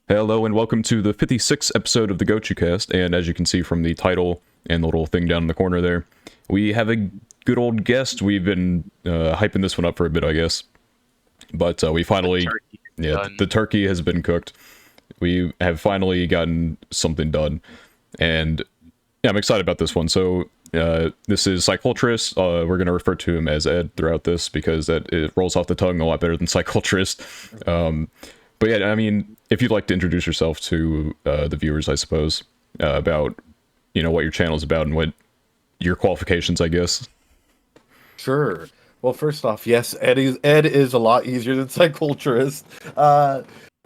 Hello and welcome to the 56th episode of the Gochuucast, and as you can see from the title and the little thing down in the corner there, we have a good old guest. We've been hyping this one up for a bit, I guess, but we finally, the turkey has been cooked. We have finally gotten something done, and yeah, I'm excited about this one. So this is Psychotrist. We're going to refer to him as Ed throughout this because it rolls off the tongue a lot better than Psychotrist. But yeah, I mean, if you'd like to introduce yourself to the viewers, I suppose, about, what your channel is about and what your qualifications, I guess. Sure. Well, first off, yes, Ed is a lot easier than psychotrist.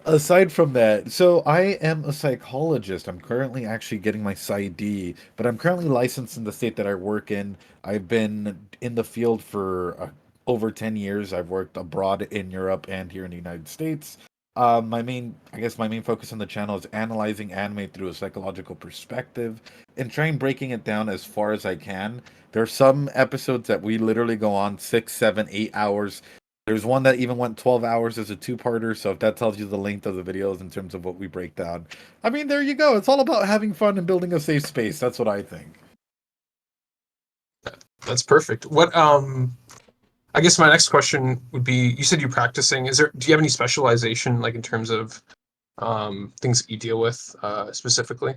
Aside from that, so I am a psychologist. I'm currently actually getting my PsyD, but I'm currently licensed in the state that I work in. I've been in the field for over 10 years. I've worked abroad in Europe and here in the United States. My main focus on the channel is analyzing anime through a psychological perspective and trying breaking it down as far as I can. There are some episodes that we literally go on 6, 7, 8 hours. There's one that even went 12 hours as a two-parter, so if that tells you the length of the videos in terms of what we break down. I mean, there you go. It's all about having fun and building a safe space. That's what I think. That's perfect. I guess my next question would be, you said you're practicing. Do you have any specialization, like in terms of things that you deal with specifically?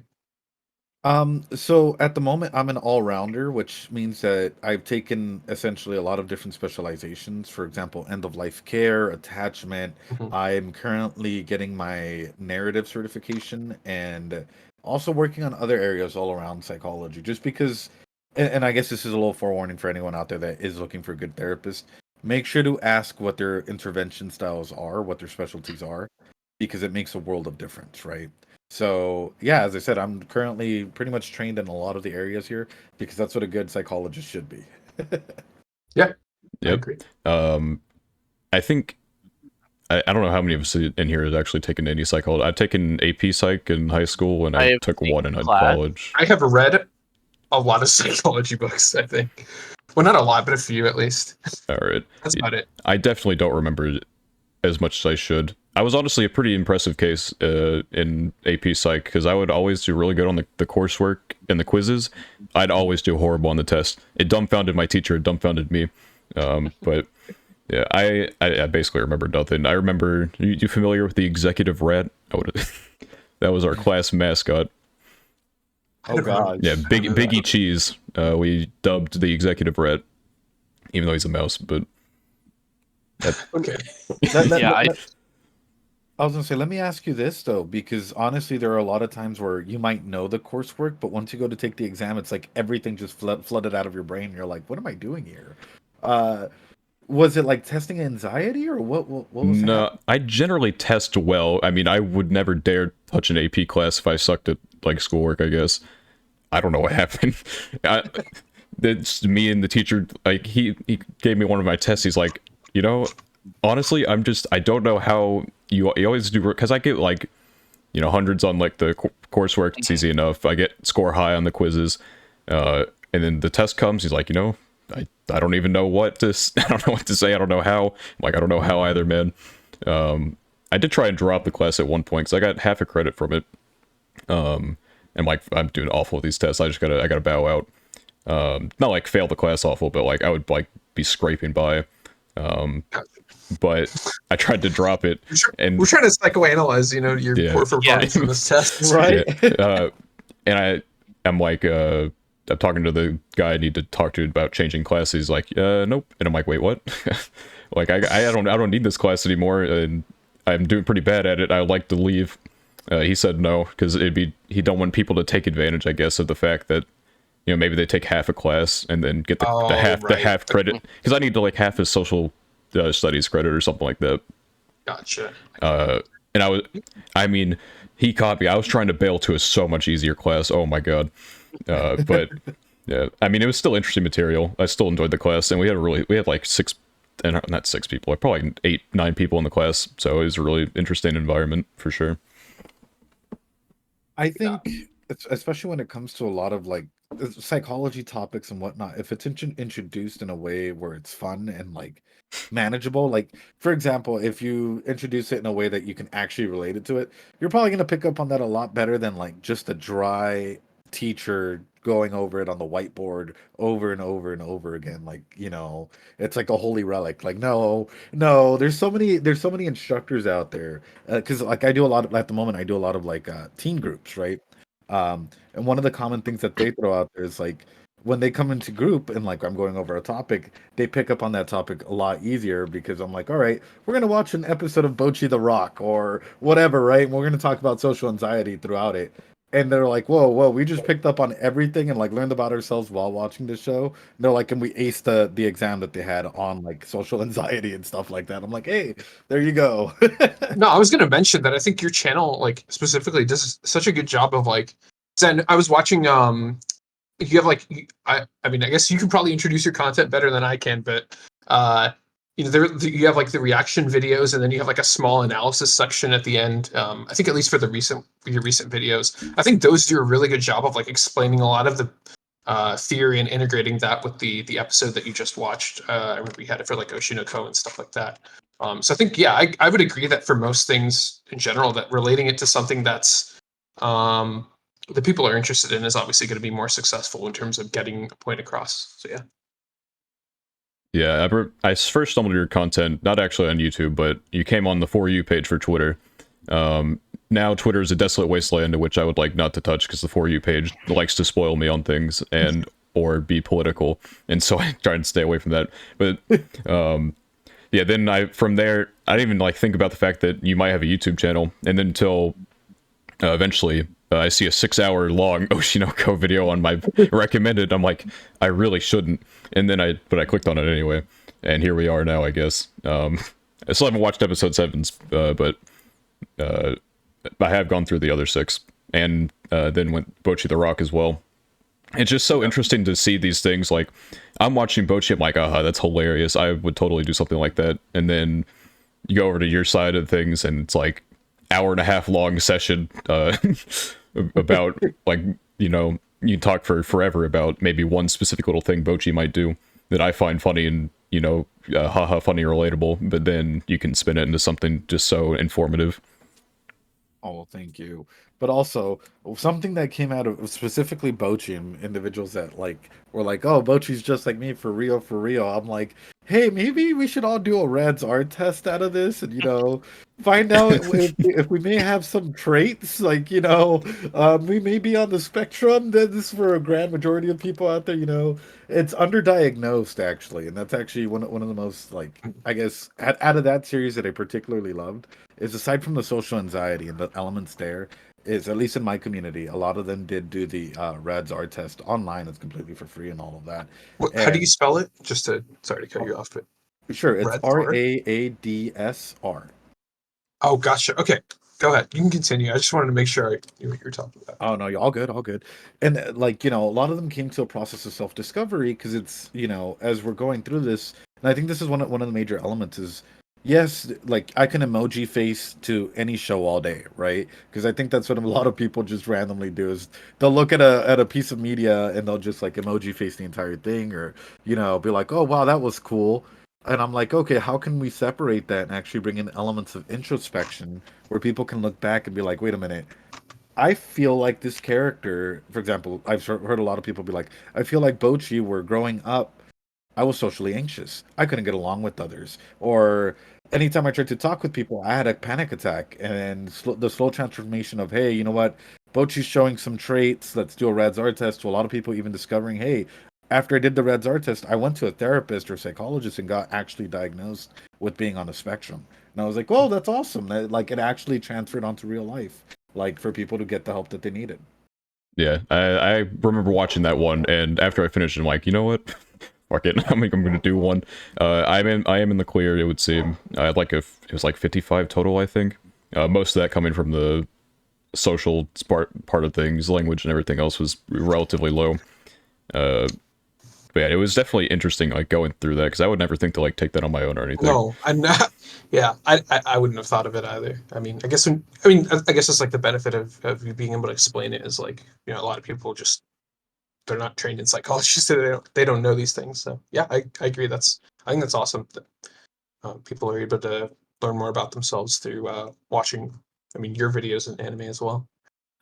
So at the moment, I'm an all-rounder, which means that I've taken essentially a lot of different specializations. For example, end-of-life care, attachment. Mhm. I'm currently getting my narrative certification and also working on other areas all around psychology, just because, and I guess this is a little forewarning for anyone out there that is looking for a good therapist. Make sure to ask what their intervention styles are, what their specialties are, because it makes a world of difference, right? So, yeah, as I said, I'm currently pretty much trained in a lot of the areas here because that's what a good psychologist should be. Yeah, I Yep. agree. I think, I don't know how many of us in here have actually taken any psychology. I've taken AP Psych in high school, and I took one in college. I have read a lot of psychology books, I think. Well, not a lot, but a few at least. All right. That's about it. I definitely don't remember as much as I should. I was honestly a pretty impressive case in AP Psych because I would always do really good on the coursework and the quizzes. I'd always do horrible on the test. It dumbfounded my teacher. It dumbfounded me. But yeah, I basically remember nothing. I remember, you familiar with the executive rat? That was our class mascot. Oh, God. Yeah, Biggie Cheese. We dubbed the executive rat, even though he's a mouse, but... Okay. I was going to say, let me ask you this, though, because honestly, there are a lot of times where you might know the coursework, but once you go to take the exam, it's like everything just flooded out of your brain. And you're like, what am I doing here? Was it like testing anxiety or what was No, happening? I generally test well. I mean, I would never dare touch an AP class if I sucked at, like, schoolwork, I guess. I don't know what happened. It's me and the teacher, like, he gave me one of my tests. He's like, honestly, I don't know how you always do, because I get, like, hundreds on, like, the coursework. It's easy enough. I get score high on the quizzes. And then the test comes. He's like, I don't even know what to, I don't know what to say. I don't know how. I'm like, I don't know how either, man. I did try and drop the class at one point because I got half a credit from it. And like, I'm doing awful with these tests. I gotta bow out. Not like fail the class awful, but like I would like be scraping by. But I tried to drop it, and we're trying to psychoanalyze, your poor performance in this test, Right? Yeah. And I'm like, I'm talking to the guy I need to talk to about changing class. He's like, nope. And I'm like, wait, what? Like, I don't need this class anymore, and I'm doing pretty bad at it. I'd like to leave. He said no, because he don't want people to take advantage, I guess, of the fact that, maybe they take half a class and then get the half credit, because I need to like half his social studies credit or something like that. Gotcha. And I mean, he caught me. I was trying to bail to a so much easier class. Oh my god. But yeah, I mean, it was still interesting material. I still enjoyed the class, and we had like six, and not six people, like probably 8, 9 people in the class. So it was a really interesting environment for sure. I think, especially when it comes to a lot of like psychology topics and whatnot, if it's introduced in a way where it's fun and like manageable, like for example, if you introduce it in a way that you can actually relate it to it, you're probably going to pick up on that a lot better than like just a dry teacher going over it on the whiteboard over and over and over again. Like, it's like a holy relic. Like, no, no, there's so many instructors out there. Because like I do a lot of, at the moment, I do a lot of like teen groups, right? And one of the common things that they throw out there is like when they come into group and like I'm going over a topic, they pick up on that topic a lot easier because I'm like, all right, we're gonna watch an episode of Bochi the Rock or whatever, right? And we're gonna talk about social anxiety throughout it. And they're like, whoa, whoa, we just picked up on everything and like learned about ourselves while watching the show. And they're like, and we aced the exam that they had on like social anxiety and stuff like that. I'm like, hey, there you go. No, I was going to mention that I think your channel, like specifically, does such a good job of like. Then I was watching. You have like, I mean, I guess you can probably introduce your content better than I can, but uh, you have like the reaction videos, and then you have like a small analysis section at the end. I think at least for your recent videos, I think those do a really good job of like explaining a lot of the theory and integrating that with the episode that you just watched. I remember you had it for like Oshinoko and stuff like that. So I think, yeah, I would agree that for most things in general, that relating it to something that's um, that people are interested in is obviously going to be more successful in terms of getting a point across. So yeah. Yeah, I first stumbled your content, not actually on YouTube, but you came on the For You page for Twitter. Now Twitter is a desolate wasteland in which I would like not to touch because the For You page likes to spoil me on things and or be political, and so I try and stay away from that. But yeah, then from there I didn't even like think about the fact that you might have a YouTube channel, and then until eventually I see a 6-hour long Oshinoko video on my recommended. I'm like, I really shouldn't. And then but I clicked on it anyway. And here we are now, I guess. I still haven't watched episode 7, but I have gone through the other 6. And then went Bochi the Rock as well. It's just so interesting to see these things. Like, I'm watching Bochi, I'm like, aha, that's hilarious. I would totally do something like that. And then you go over to your side of things, and it's like, hour and a half long session about like you talk for forever about maybe one specific little thing Bochi might do that I find funny and haha funny or relatable, but then you can spin it into something just so informative. Oh, thank you. But also something that came out of specifically Bochi and individuals that like were like, "Oh, Bochi's just like me for real, for real." I'm like, "Hey, maybe we should all do a Reds art test out of this, and find out if we may have some traits. Like, we may be on the spectrum. That this is for a grand majority of people out there. It's underdiagnosed actually, and that's actually one of the most like I guess out of that series that I particularly loved is aside from the social anxiety and the elements there, is at least in my community, a lot of them did do the Reds art test online. It's completely for free and all of that. How do you And spell it? Just to sorry to cut you off, but sure, it's red art. RAADSR. Oh, gotcha. Okay, go ahead. You can continue. I just wanted to make sure I knew what you were talking about. Oh no, all good, all good. And like, a lot of them came to a process of self-discovery because it's, as we're going through this, and I think this is one of the major elements is yes, like I can emoji face to any show all day, right? Because I think that's what a lot of people just randomly do is they'll look at a piece of media and they'll just like emoji face the entire thing or, be like, "Oh, wow, that was cool." And I'm like, okay, how can we separate that and actually bring in elements of introspection where people can look back and be like, wait a minute, I feel like this character, for example, I've heard a lot of people be like, I feel like Bochi were growing up. I was socially anxious. I couldn't get along with others. Or anytime I tried to talk with people, I had a panic attack. And the slow transformation of, hey, you know what? Bochi's showing some traits. Let's do a Reds art test. To a lot of people, even discovering, hey, after I did the Reds art test, I went to a therapist or psychologist and got actually diagnosed with being on the spectrum. And I was like, well, that's awesome. Like it actually transferred onto real life, like for people to get the help that they needed. Yeah, I remember watching that one, and after I finished, I'm like, you know what? Fuck it. I'm gonna do one. I am in the clear. It would seem. I had it was like 55 total, I think. Most of that coming from the social part of things, language and everything else was relatively low. But yeah, it was definitely interesting, like going through that because I would never think to like take that on my own or anything. No, I'm not. Yeah, I wouldn't have thought of it either. I mean, I guess it's like the benefit of you being able to explain it is like a lot of people just they're not trained in psychology, so they don't know these things. So yeah, I agree. I think that's awesome that people are able to learn more about themselves through watching. I mean, your videos and anime as well.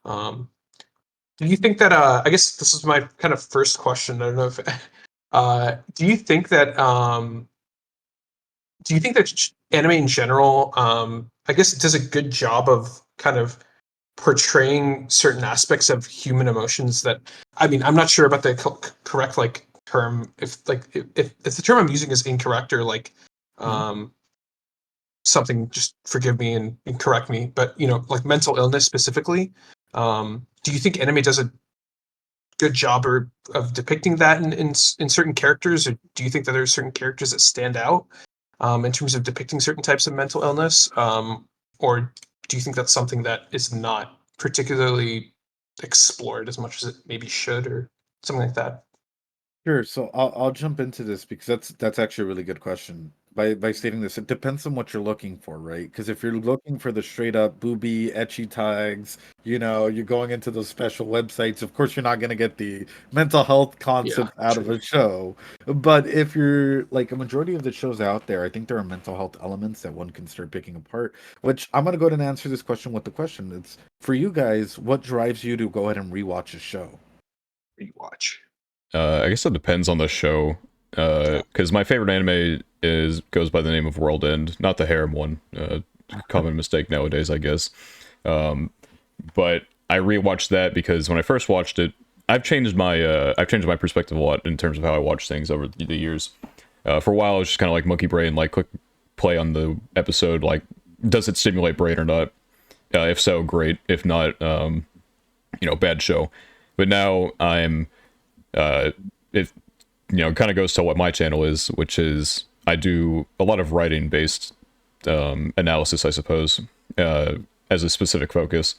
Um, do you think that? I guess this is my kind of first question. I don't know if. Do you think that? Do you think that anime in general, I guess, does a good job of kind of portraying certain aspects of human emotions that, I mean, I'm not sure about the correct like term, if the term I'm using is incorrect or like um something, just forgive me and correct me, but like mental illness specifically, do you think anime does a good job of depicting that in certain characters, or do you think that there are certain characters that stand out in terms of depicting certain types of mental illness, or do you think that's something that is not particularly explored as much as it maybe should, or something like that? Sure. So I'll jump into this because that's actually a really good question. By stating this, it depends on what you're looking for, right? Because if you're looking for the straight up booby, etchy tags, you're going into those special websites. Of course, you're not going to get the mental health Yeah, concept out of true. a show. But if you're like a majority of the shows out there, I think there are mental health elements that one can start picking apart. Which I'm going to go ahead and answer this question with the question. It's for you guys, what drives you to go ahead and rewatch a show? Rewatch. I guess it depends on the show. Yeah. Because my favorite anime goes by the name of World End, not the harem one. Common mistake nowadays, I guess. But I rewatched that because when I first watched it, I've changed my perspective a lot in terms of how I watch things over the years. For a while, it was just kind of like monkey brain, like click play on the episode, like does it stimulate brain or not? If so, great. If not, bad show. But now it kind of goes to what my channel is, which is I do a lot of writing based analysis, I suppose, as a specific focus.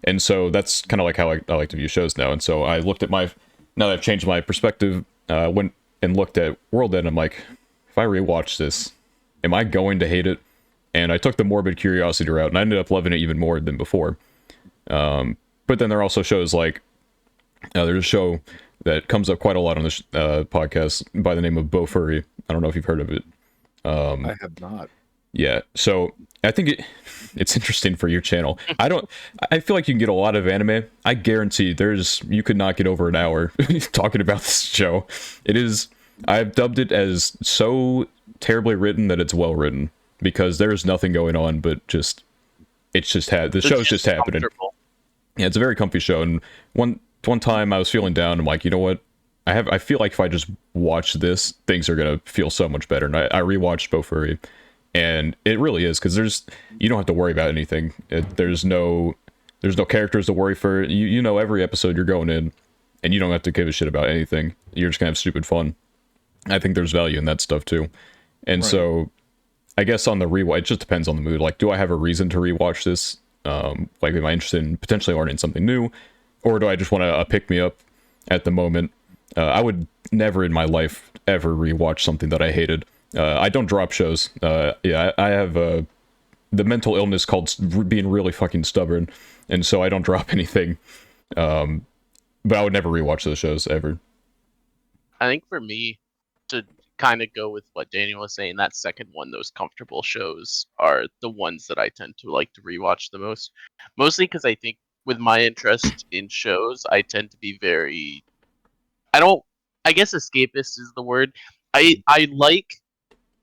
And so that's kind of like how I like to view shows now. And so I looked at now that I've changed my perspective, went and looked at World End. I'm like, if I rewatch this, am I going to hate it? And I took the morbid curiosity route, and I ended up loving it even more than before. But then there are also shows like there's a show that comes up quite a lot on this podcast by the name of Bo Furry. I don't know if you've heard of it. I have not. Yeah, so I think it's interesting for your channel. I feel like you can get a lot of anime. I guarantee you could not get over an hour talking about this show. It is, I've dubbed it as so terribly written that it's well written, because there's nothing going on but the show's just happening. Yeah, it's a very comfy show. And one time I was feeling down. I'm like, you know what? I feel like if I just watch this, things are gonna feel so much better. And I rewatched Bo Furry, and it really is, because you don't have to worry about anything. There's no characters to worry for. You know every episode you're going in, and you don't have to give a shit about anything. You're just gonna have stupid fun. I think there's value in that stuff too. And Right. so I guess on the rewatch, it just depends on the mood. Like, do I have a reason to rewatch this? Like, am I interested in potentially learning something new, or do I just want to pick me up at the moment? I would never in my life ever rewatch something that I hated. I don't drop shows. I have the mental illness called being really fucking stubborn, and so I don't drop anything. But I would never rewatch those shows ever. I think for me, to kind of go with what Daniel was saying, that second one, those comfortable shows are the ones that I tend to like to rewatch the most. Mostly because I think with my interest in shows, I tend to be very, I guess escapist is the word. I like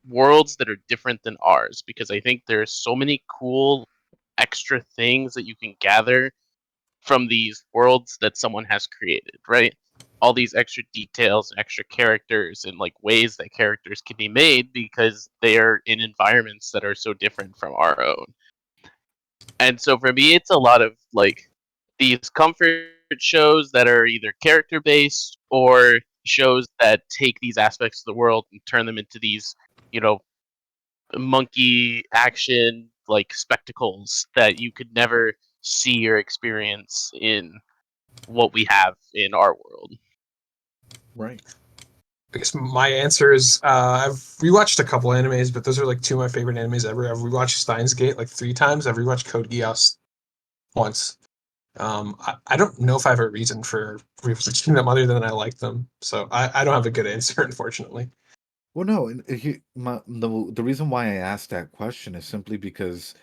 worlds that are different than ours, because I think there's so many cool extra things that you can gather from these worlds that someone has created, right? All these extra details, extra characters, and like ways that characters can be made because they are in environments that are so different from our own. And so for me, it's a lot of like these comfort shows that are either character based or shows that take these aspects of the world and turn them into these, you know, monkey action like spectacles that you could never see or experience in what we have in our world. Right. I guess my answer is I've rewatched a couple animes, but those are like two of my favorite animes ever. I've rewatched Steins Gate like 3 times. I've rewatched Code Geass once. I don't know if I have a reason for rewatching them other than I like them. So I don't have a good answer, unfortunately. Well, no, and the reason why I asked that question is simply because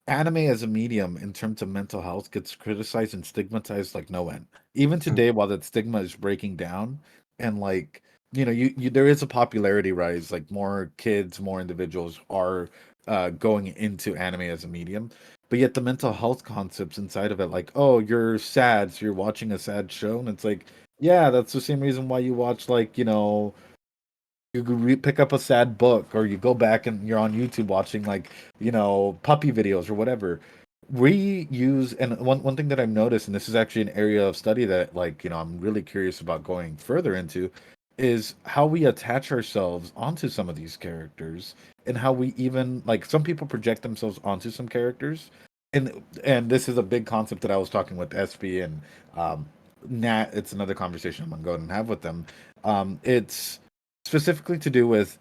anime as a medium in terms of mental health gets criticized and stigmatized like no end. Even Mm. today, while that stigma is breaking down, and like you there is a popularity rise. Like more kids, more individuals are going into anime as a medium, but yet the mental health concepts inside of it, like oh you're sad, so you're watching a sad show, and it's like yeah, that's the same reason why you watch like you could pick up a sad book or you go back and you're on YouTube watching like puppy videos or whatever. We use, and one thing that I've noticed, and this is actually an area of study that like I'm really curious about going further into, is how we attach ourselves onto some of these characters, and how we even like some people project themselves onto some characters, and this is a big concept that I was talking with SB and Nat. It's another conversation I'm gonna go ahead and have with them. It's specifically to do with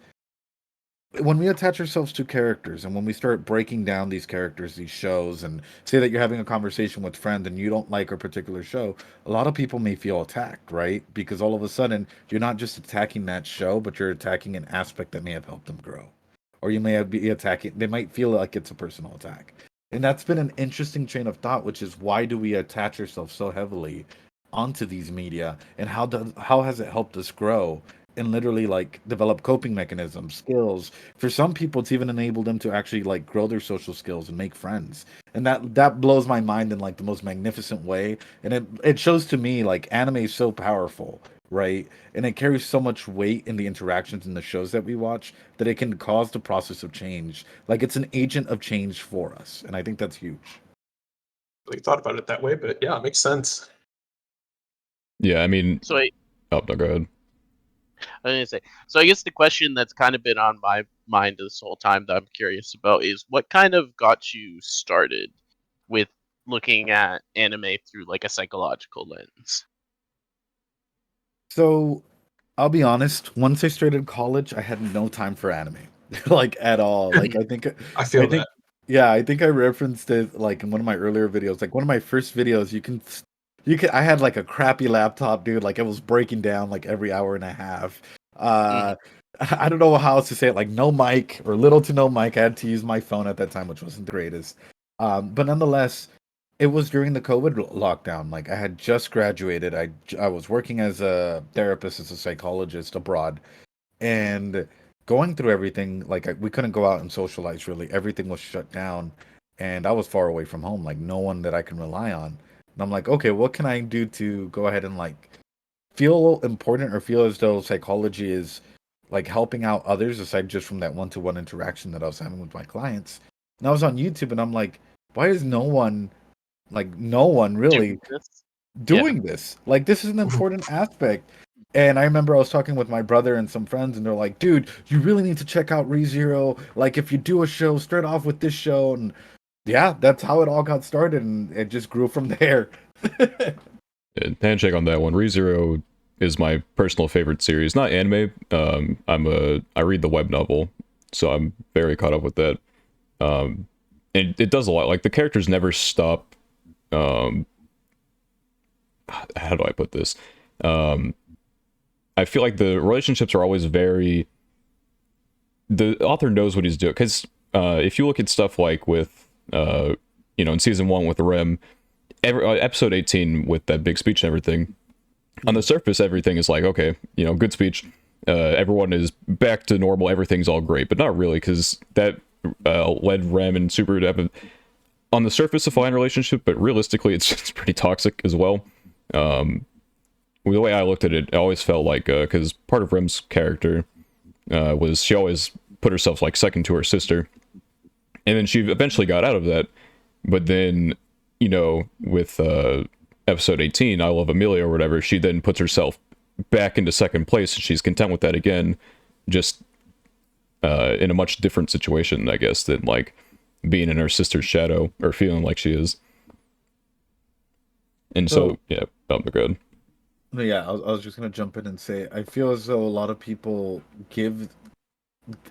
when we attach ourselves to characters and when we start breaking down these characters, these shows, and say that you're having a conversation with friend and you don't like a particular show, a lot of people may feel attacked, right? Because all of a sudden you're not just attacking that show, but you're attacking an aspect that may have helped them grow. Or you may have be attacking, they might feel like it's a personal attack. And that's been an interesting train of thought, which is why do we attach ourselves so heavily onto these media, and how has it helped us grow and literally like develop coping mechanisms, skills. For some people, it's even enabled them to actually like grow their social skills and make friends. And that blows my mind in like the most magnificent way. And it shows to me like anime is so powerful, right? And it carries so much weight in the interactions in the shows that we watch that it can cause the process of change. Like it's an agent of change for us. And I think that's huge. Really thought about it that way, but yeah, it makes sense. Yeah, I mean, So oh, no, go ahead. I was gonna say. So I guess the question that's kind of been on my mind this whole time that I'm curious about is what kind of got you started with looking at anime through like a psychological lens. So I'll be honest, once I started college, I had no time for anime. Like at all. Like I I feel think that. yeah, I think I referenced it like in one of my earlier videos. Like one of my first videos, you can I had like a crappy laptop, dude, like it was breaking down like every hour and a half. Hmm. Uh I don't know how else to say it, like no mic or little to no mic. I had to use my phone at that time, which wasn't the greatest. But nonetheless, it was during the COVID lockdown. Like I had just graduated. I was working as a therapist, as a psychologist abroad, and going through everything. Like we couldn't go out and socialize really. Everything was shut down, and I was far away from home. Like no one that I can rely on. And I'm like, okay, what can I do to go ahead and like feel important or feel as though psychology is like helping out others aside just from that one-to-one interaction that I was having with my clients. And I was on YouTube, and I'm like, why is no one Doing really this? Yeah. doing this. Like this is an important aspect. And I remember I was talking with my brother and some friends, and they're like, "Dude, you really need to check out ReZero. Like, if you do a show, start off with this show." And yeah, that's how it all got started, and it just grew from there. Handshake on that one. ReZero is my personal favorite series. Not anime. I read the web novel, so I'm very caught up with that. And it does a lot. Like the characters never stop. Um, how do I put this? Um, I feel like the relationships are always very. The author knows what he's doing because if you look at stuff like with in season one with Rem, episode 18 with that big speech and everything, on the surface everything is like okay, good speech, everyone is back to normal, everything's all great, but not really because that led Rem and Super to have on the surface a fine relationship, but realistically it's pretty toxic as well. The way I looked at it, I always felt like because part of Rem's character was she always put herself like second to her sister, and then she eventually got out of that, but then with episode 18, I Love Amelia or whatever, she then puts herself back into second place and she's content with that again, just in a much different situation, I guess, than like being in her sister's shadow or feeling like she is. And So so yeah, good. no, yeah, I was just gonna jump in and say I feel as though a lot of people give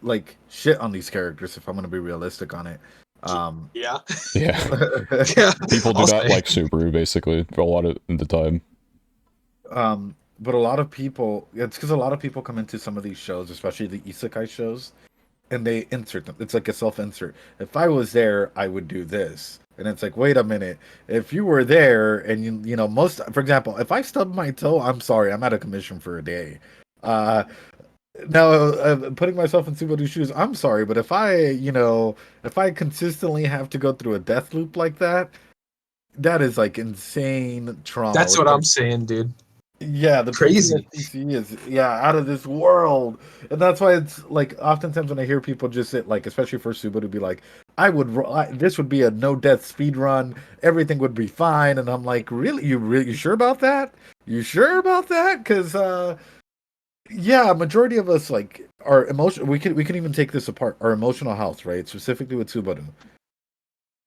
like shit on these characters if I'm gonna be realistic on it. Yeah. Yeah. Yeah. People do I'll not say. like Subaru, basically, for a lot of the time. But a lot of people, it's because a lot of people come into some of these shows, especially the isekai shows, and they insert them. It's like a self-insert. If I was there, I would do this. And it's like, wait a minute. If you were there and you know, most, for example, if I stub my toe, I'm sorry, I'm out of commission for a day. Uh, Now, putting myself in Subaru's shoes, I'm sorry, but if I, you know, if I consistently have to go through a death loop like that, that is like insane trauma. That's With what like, I'm saying, dude. yeah, the Crazy. PTSD is out of this world, and that's why it's like oftentimes when I hear people just sit like, especially for Subaru, be like, this would be a no death speed run, everything would be fine, and I'm like, really, you sure about that? You sure about that? Because yeah, majority of us like our emotion. We can even take this apart. Our emotional health, right? Specifically with Subaru.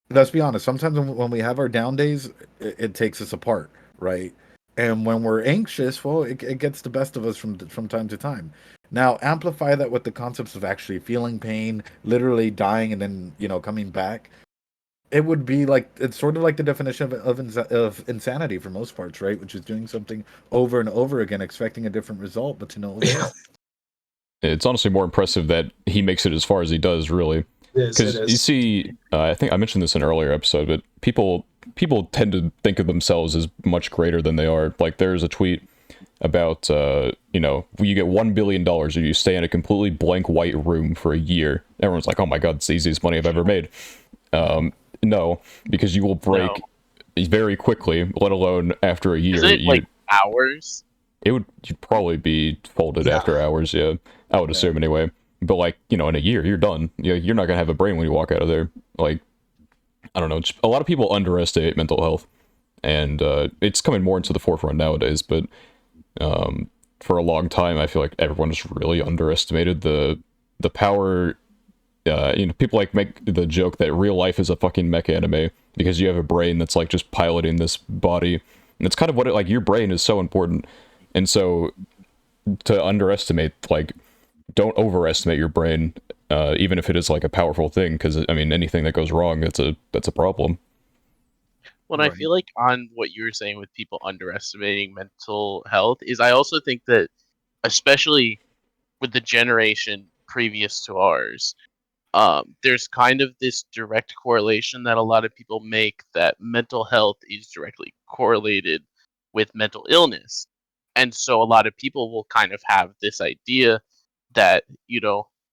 Let's be honest. Sometimes when we have our down days, it takes us apart, right? And when we're anxious, well, it gets the best of us from time to time. Now, amplify that with the concepts of actually feeling pain, literally dying, and then coming back. It would be like it's sort of like the definition of insanity for most parts, right? Which is doing something over and over again, expecting a different result, but to no Yeah, avail. It's honestly more impressive that he makes it as far as he does, really. it is. It Because you is. see, I think I mentioned this in an earlier episode, but people tend to think of themselves as much greater than they are. Like there's a tweet about you get $1 billion if you stay in a completely blank white room for a year. Everyone's like, oh my god, it's the easiest money I've ever made. No, because you will break very quickly, let alone after a Is year. it like hours? You'd probably be folded Yeah. after hours, yeah. I would assume anyway. But like, in a year, you're done. You're not gonna have a brain when you walk out of there. Like, I don't know. A lot of people underestimate mental health, and it's coming more into the forefront nowadays. But for a long time, I feel like everyone just really underestimated the power. People like make the joke that real life is a fucking mech anime because you have a brain that's like just piloting this body, and it's kind of what it like. Your brain is so important, and so to underestimate, like, don't overestimate your brain, even if it is like a powerful thing, because I mean anything that goes wrong, that's a problem. Well, I Right. feel like on what you were saying with people underestimating mental health is I also think that especially with the generation previous to ours, there's kind of this direct correlation that a lot of people make that mental health is directly correlated with mental illness. And so a lot of people will kind of have this idea that,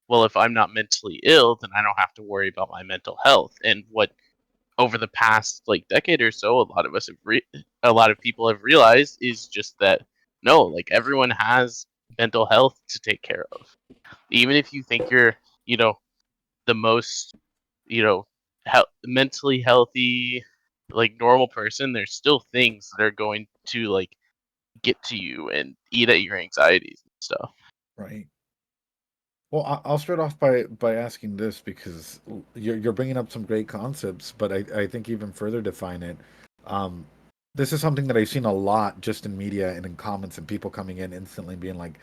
well, if I'm not mentally ill, then I don't have to worry about my mental health. And what over the past like decade or so, a lot of people have realized is just that no, like everyone has mental health to take care of. Even if you think you're, you know, the most, mentally healthy, like normal person, there's still things that are going to like get to you and eat at your anxieties and stuff. Right. Well, I'll start off by asking this because you're bringing up some great concepts, but I think even further define it. Um, this is something that I've seen a lot just in media and in comments and people coming in instantly being like,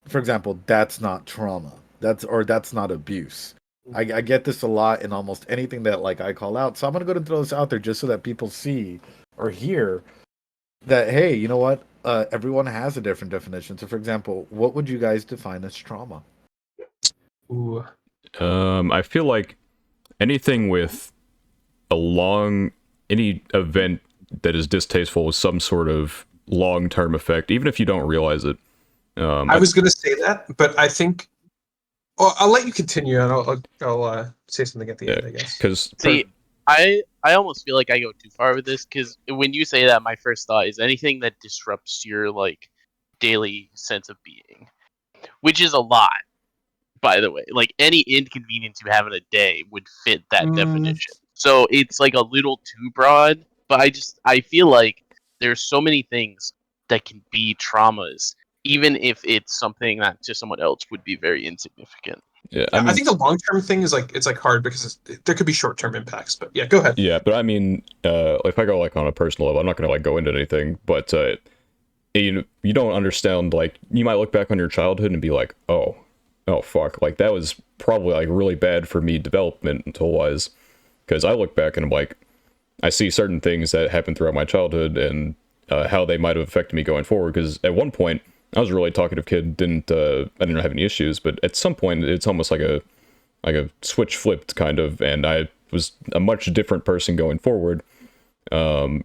for example, that's not trauma. That's not abuse. I get this a lot in almost anything that like I call out. So I'm gonna go ahead and throw this out there just so that people see or hear that hey, you know what? Everyone has a different definition. So, for example, what would you guys define as trauma? Ooh. I feel like anything with a long any event that is distasteful with some sort of long-term effect, even if you don't realize it. I was gonna say that, but I think. Well, I'll let you continue, and I'll say something at the end, I guess. Because See, I almost feel like I go too far with this because when you say that, my first thought is anything that disrupts your like daily sense of being, which is a lot, by the way. Like any inconvenience you have in a day would fit that Mm, definition. So it's like a little too broad, but I feel like there's so many things that can be traumas, even if it's something that to someone else would be very insignificant. yeah, I yeah, I mean, think the long term thing is like it's like hard because there could be short term impacts. But yeah, go ahead. yeah, but I mean, if I go like on a personal level, I'm not gonna like go into anything, but you don't understand. Like, you might look back on your childhood and be like, oh fuck, like that was probably like really bad for me developmental wise. because I look back and I'm like, I see certain things that happened throughout my childhood and how they might have affected me going forward. Because at one point, I was a really talkative kid, I didn't have any issues, but at some point, it's almost like a switch flipped kind of, and I was a much different person going forward. Not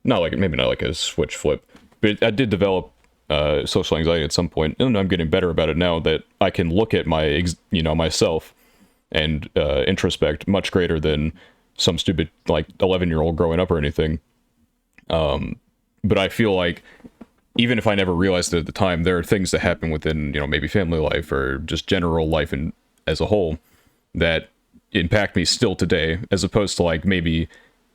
like maybe not like a switch flip, but I did develop social anxiety at some point, and I'm getting better about it now that I can look at myself and introspect much greater than some stupid like 11-year-old growing up or anything. But I feel like even if I never realized it at the time, there are things that happen within maybe family life or just general life and as a whole that impact me still today, as opposed to like maybe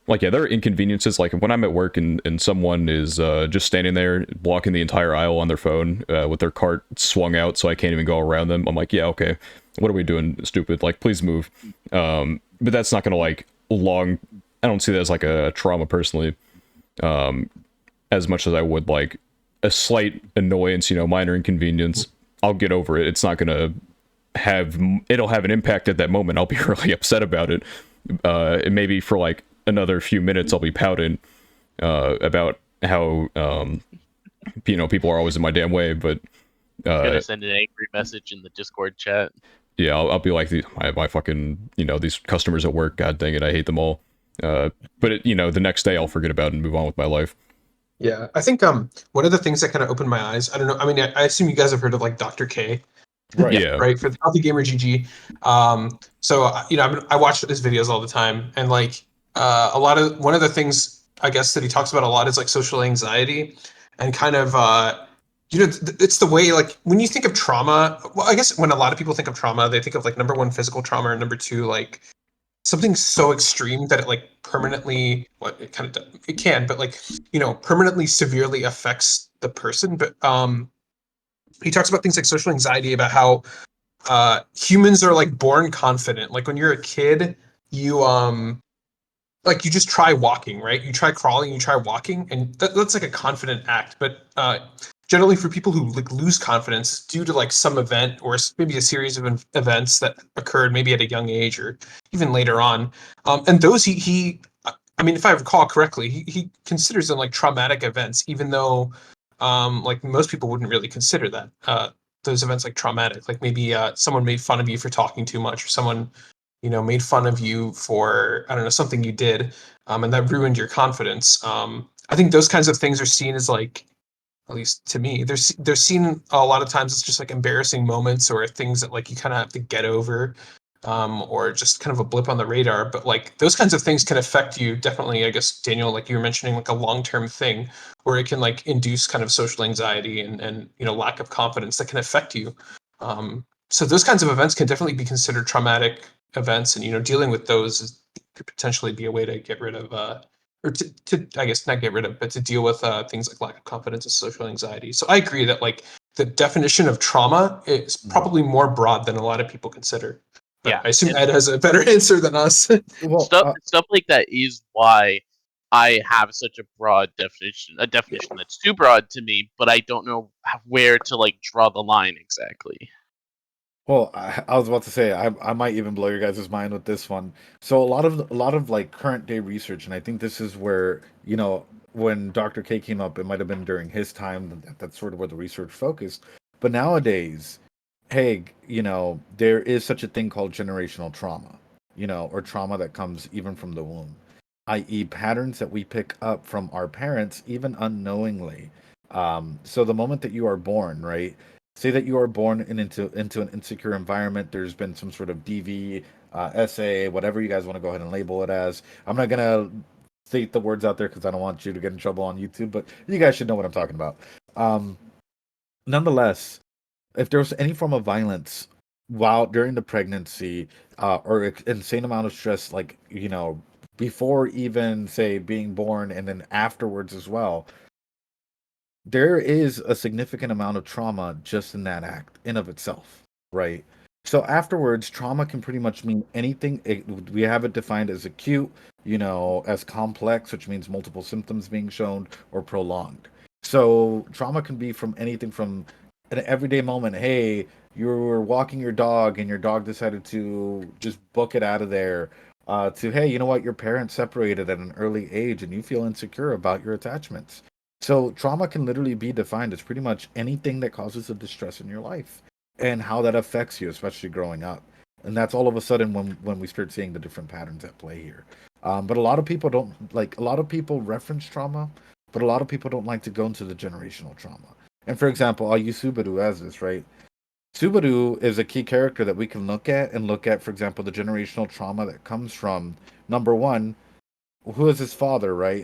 like, yeah, there are inconveniences. Like when I'm at work and someone is just standing there blocking the entire aisle on their phone with their cart swung out so I can't even go around them. I'm like, yeah, okay, what are we doing, stupid? Like, please move. But that's not gonna like I don't see that as like a trauma personally, as much as I would like a slight annoyance, minor inconvenience. I'll get over it. It's not gonna it'll have an impact at that moment. I'll be really upset about it. And maybe for like another few minutes I'll be pouting about how people are always in my damn way, but Gonna send an angry message in the Discord chat. yeah, I'll be like my fucking these customers at work, god dang it, I hate them all. But the next day I'll forget about it and move on with my life. Yeah, I think one of the things that kind of opened my eyes. I don't know. I mean, I assume you guys have heard of like Dr. K. Right. Yeah. Right, for the Healthy Gamer GG. So I watch his videos all the time, and like one of the things I guess that he talks about a lot is like social anxiety, and kind of it's the way like when you think of trauma. Well, I guess when a lot of people think of trauma, they think of like number one physical trauma, and number two like something so extreme that it like permanently it kind of it can, but like permanently severely affects the person. But he talks about things like social anxiety, about how humans are like born confident. Like when you're a kid, you like you just try walking, right? You try crawling, you try walking, and that's like a confident act. But generally, for people who like lose confidence due to like some event or maybe a series of events that occurred maybe at a young age or even later on, and those he I mean, if I recall correctly, he considers them like traumatic events, even though like most people wouldn't really consider that those events like traumatic. Like maybe someone made fun of you for talking too much, or someone made fun of you for I don't know something you did, and that ruined your confidence. I think those kinds of things are seen as like, at least to me, they're seen a lot of times as just like embarrassing moments or things that like you kind of have to get over, or just kind of a blip on the radar. But like those kinds of things can affect you definitely. I guess Daniel, like you were mentioning, like a long-term thing where it can like induce kind of social anxiety and lack of confidence that can affect you. So those kinds of events can definitely be considered traumatic events, and dealing with those could potentially be a way to get rid of or to I guess not get rid of, but to deal with things like lack of confidence and social anxiety. So I agree that like the definition of trauma is probably more broad than a lot of people consider. But Yeah, I assume Ed has a better answer than us. Well, stuff like that is why I have such a broad definition, a definition that's too broad to me, but I don't know where to like draw the line exactly. Well, I was about to say I might even blow your guys' mind with this one. So a lot of like current day research, and I think this is where when Dr. K came up, it might have been during his time. That's sort of where the research focused. But nowadays, hey, there is such a thing called generational trauma, or trauma that comes even from the womb, i.e., patterns that we pick up from our parents, even unknowingly. So the moment that you are born, right? Say that you are born into an insecure environment. There's been some sort of DV, SA, whatever you guys want to go ahead and label it as. I'm not gonna state the words out there because I don't want you to get in trouble on YouTube, but you guys should know what I'm talking about. Um, Nonetheless, if there was any form of violence while during the pregnancy, or insane amount of stress, like before even say being born and then afterwards as well, there is a significant amount of trauma just in that act in of itself, right? So afterwards, trauma can pretty much mean anything. We have it defined as acute, as complex, which means multiple symptoms being shown, or prolonged. So trauma can be from anything from an everyday moment. Hey, you were walking your dog and your dog decided to just book it out of there, to, hey, you know what, your parents separated at an early age and you feel insecure about your attachments. So trauma can literally be defined as pretty much anything that causes a distress in your life and how that affects you, especially growing up. And that's all of a sudden when we start seeing the different patterns at play here. But a lot of people don't like, a lot of people reference trauma, but a lot of people don't like to go into the generational trauma. And for example, I'll use Subaru as this, right? Subaru is a key character that we can look at, for example, the generational trauma that comes from number one, who is his father, right?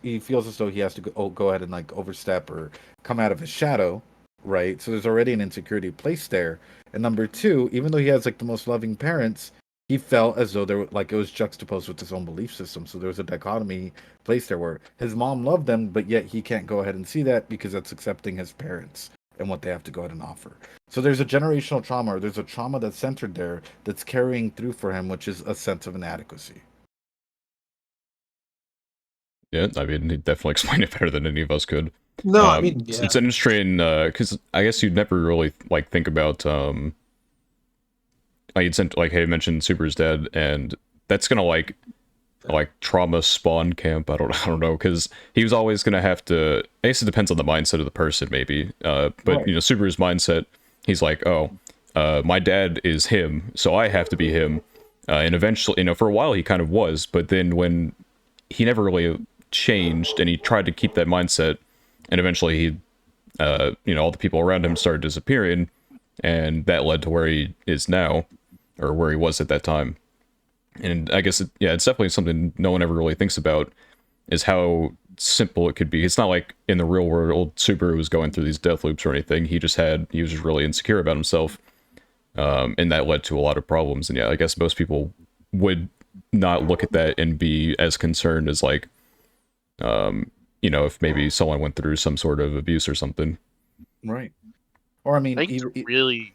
He feels as though he has to go ahead and like overstep or come out of his shadow, right? So there's already an insecurity placed there. And number two, even though he has like the most loving parents, he felt as though it was juxtaposed with his own belief system. So there was a dichotomy placed there where his mom loved them, but yet he can't go ahead and see that because that's accepting his parents and what they have to go ahead and offer. So there's a generational trauma, or there's a trauma that's centered there that's carrying through for him, which is a sense of inadequacy. Yeah, I mean, he definitely explained it better than any of us could. No, I mean, It's an interesting because I guess you'd never really like think about like you'd sent like, hey, mentioned Super's dead, and that's gonna like trauma spawn camp. I don't know, because he was always gonna have to. I guess it depends on the mindset of the person, maybe. But Right. you know, Super's mindset, he's like, oh, my dad is him, so I have to be him. And eventually, you know, for a while he kind of was, but then when he never really changed, and he tried to keep that mindset, and eventually he, you know, all the people around him started disappearing, and that led to where he is now, or where he was at that time. And I guess yeah, it's definitely something no one ever really thinks about, is how simple it could be. It's not like in the real world Subaru was going through these death loops or anything. He was just really insecure about himself, and that led to a lot of problems. And yeah, I guess most people would not look at that and be as concerned as like, you know, if maybe someone went through some sort of abuse or something. Right. Or I I mean, think to really,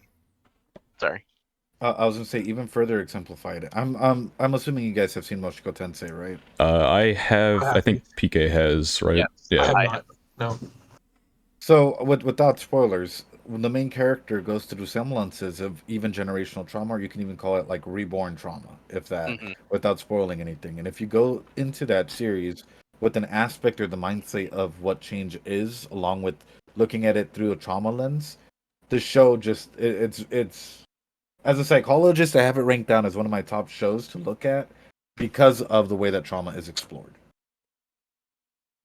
sorry. I was gonna say even further exemplified it. I'm assuming you guys have seen Moshiko Tensei, right? I I have, I think haven't. PK has, right? Yes, I Yeah. have I not. have. No. So, without spoilers, when the main character goes through semblances of even generational trauma, or you can even call it like reborn trauma, if that, Hmm. without spoiling anything. And if you go into that series with an aspect or the mindset of what change is, along with looking at it through a trauma lens, the show just it's as a psychologist, I have it ranked down as one of my top shows to look at because of the way that trauma is explored.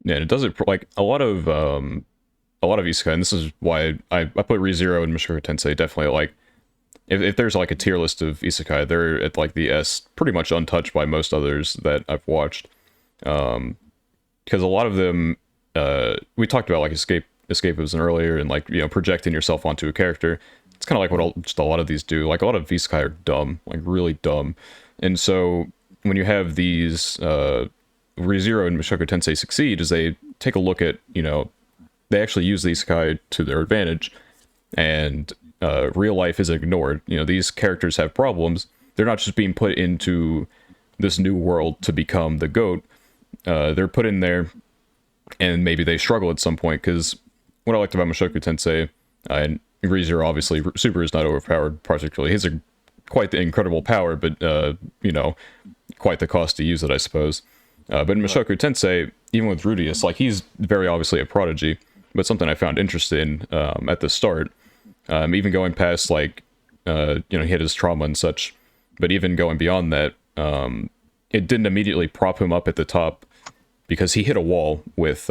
Yeah, and it does it like a lot of isekai, and this is why I put ReZero and Mushoku Tensei definitely like, if there's like a tier list of isekai, they're at like the S, pretty much untouched by most others that I've watched. Because a lot of them, we talked about like escapism earlier, and like, you know, projecting yourself onto a character. It's kind of like what just a lot of these do. Like a lot of isekai are dumb, like really dumb, and so when you have these ReZero and Mushoku Tensei succeed, is they take a look at, you know, they actually use the isekai to their advantage, and real life is ignored. You know, these characters have problems. They're not just being put into this new world to become the goat. They're put in there, and maybe they struggle at some point. Because what I liked about Mushoku Tensei, and ReZero, obviously, Super is not overpowered particularly. He's a quite the incredible power, but you know, quite the cost to use it, I suppose. But in Mushoku Tensei, even with Rudius, like, he's very obviously a prodigy, but something I found interesting at the start, even going past like, you know, he had his trauma and such, but even going beyond that, it didn't immediately prop him up at the top, because he hit a wall with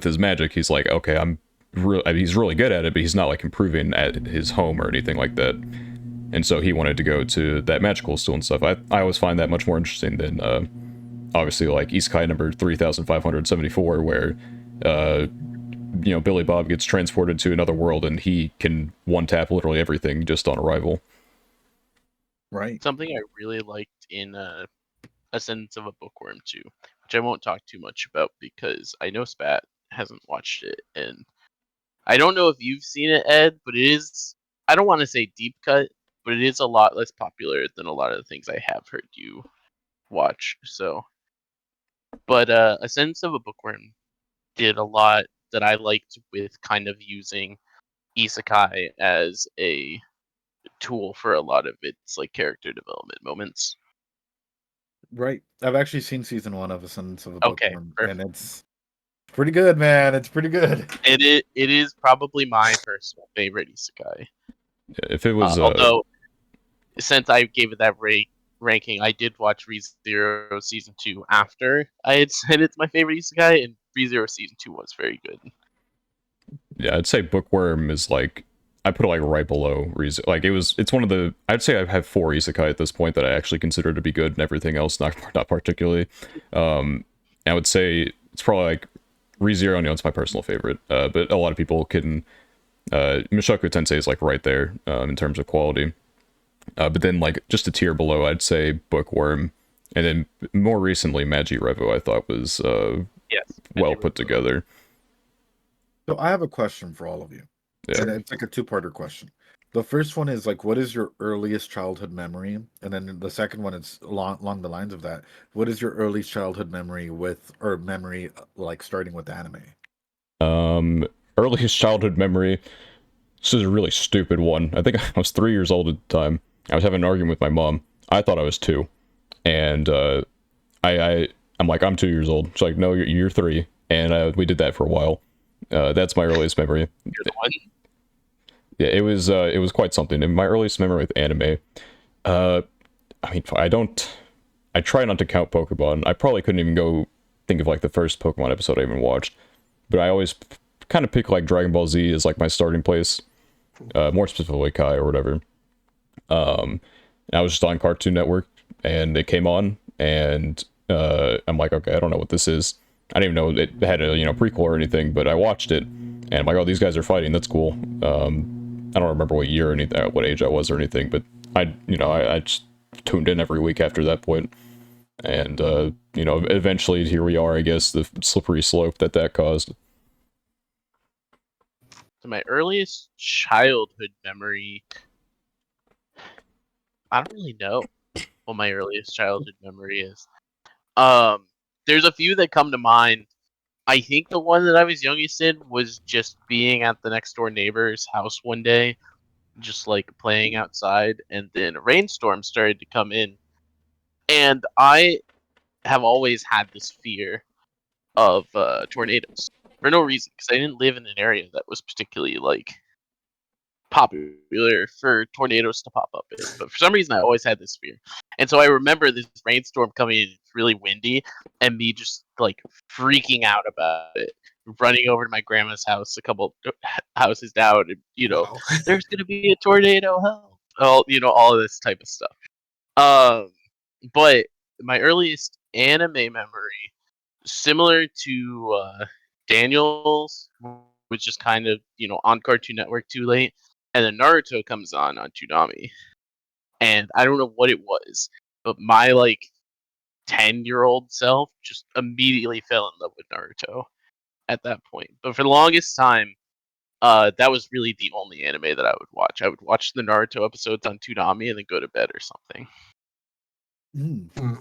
his magic. He's like, okay, I mean, he's really good at it, but he's not like improving at his home or anything like that. And so he wanted to go to that magical school and stuff. I always find that much more interesting than obviously like Isekai number 3574, where you know, Billy Bob gets transported to another world and he can one tap literally everything just on arrival. Right. Something I really liked in A Sentence of a Bookworm too, which I won't talk too much about because I know Spat hasn't watched it, and I don't know if you've seen it, Ed, but it is, I don't want to say deep cut, but it is a lot less popular than a lot of the things I have heard you watch. So, but A Sentence of a Bookworm did a lot that I liked with kind of using isekai as a tool for a lot of its like character development moments. Right. I've actually seen season 1 of A Sentence of a Okay, Bookworm, and perfect. it's pretty good, man. It's pretty good. It is probably my personal favorite isekai. If it was Although since I gave it that ranking, I did watch ReZero season 2 after I had said it's my favorite isekai, and ReZero season 2 was very good. yeah, I'd say Bookworm is like I put it like right below Reason. Like it's one of the I'd say I have 4 isekai at this point that I actually consider to be good, and everything else not particularly. I would say it's probably like ReZero. You know, it's my personal favorite, but a lot of people can. Mushoku Tensei is like right there in terms of quality. But then like just a tier below, I'd say Bookworm, and then more recently Magi Revo I thought was Yes, well put together. So I have a question for all of you. Yeah. And it's like a two-parter question. The first one is like, what is your earliest childhood memory? And then the second one is along the lines of that. What is your earliest childhood memory like starting with anime? Um, Earliest childhood memory. This is a really stupid one. I think I was 3 years old at the time. I was having an argument with my mom. I thought I was 2, and I'm like, I'm 2 years old. She's like, no, you're 3, and we did that for a while. That's my earliest memory. You're the one. Yeah, it was quite something. And my earliest memory with anime. Uh, I mean, I try not to count Pokemon. I probably couldn't even go think of like the first Pokemon episode I even watched, but I always kind of pick like Dragon Ball Z as like my starting place. More specifically Kai or whatever. Um, I was just on Cartoon Network and it came on, and I'm like, okay, I don't know what this is. I didn't even know it had a prequel or anything, but I watched it, and I'm like, oh, these guys are fighting. That's cool. I don't remember what year or anything, what age I was or anything, but I just tuned in every week after that point, and eventually here we are. I guess the slippery slope that caused. So my earliest childhood memory, I don't really know what my earliest childhood memory is. Um, there's a few that come to mind. I think the one that I was youngest in was just being at the next door neighbor's house one day, just like playing outside, and then a rainstorm started to come in. And I have always had this fear of tornadoes for no reason, because I didn't live in an area that was particularly like popular for tornadoes to pop up in. But for some reason, I always had this fear. And so I remember this rainstorm coming in, it's really windy, and me just like freaking out about it, running over to my grandma's house a couple houses down, and Wow. there's gonna be a tornado, help! All of this type of stuff. Um, but my earliest anime memory, similar to Daniel's, was just kind of on Cartoon Network too late, and then Naruto comes on Toonami, and I don't know what it was, but my like 10-year-old self just immediately fell in love with Naruto at that point. But for the longest time, that was really the only anime that I would watch. I would watch the Naruto episodes on Toonami and then go to bed or something.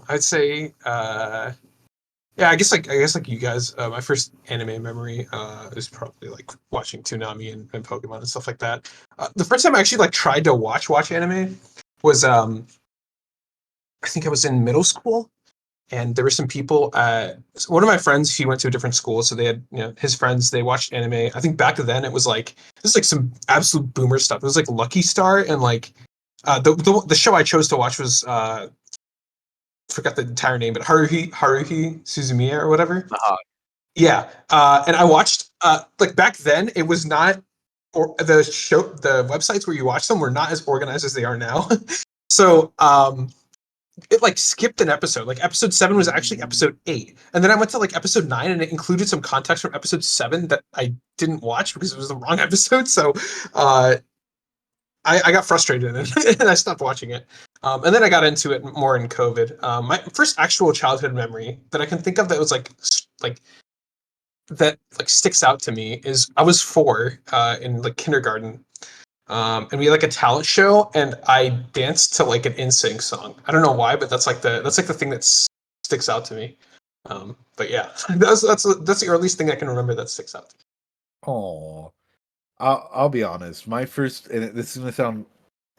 I'd say, yeah, I guess like you guys, my first anime memory is probably like watching Toonami and Pokemon and stuff like that. The first time I actually like tried to watch anime was I think I was in middle school, and there were some people. So one of my friends, he went to a different school, so they had his friends. They watched anime. I think back then it was like this is like some absolute boomer stuff. It was like Lucky Star and like the show I chose to watch was forgot the entire name, but Haruhi Suzumiya or whatever. Uh, Yeah, and I watched like back then it was not, or the websites where you watch them were not as organized as they are now. So it like skipped an episode. Like episode 7 was actually episode 8, and then I went to like episode 9, and it included some context from episode 7 that I didn't watch because it was the wrong episode. So uh, I got frustrated and I stopped watching it. And then I got into it more in COVID. My first actual childhood memory that I can think of that was like that like sticks out to me is I was 4 in like kindergarten, and we had like a talent show, and I danced to like an NSYNC song. I don't know why, but that's like the thing that sticks out to me. But yeah, that's the earliest thing I can remember that sticks out. Oh, I'll be honest. My first, and this is gonna sound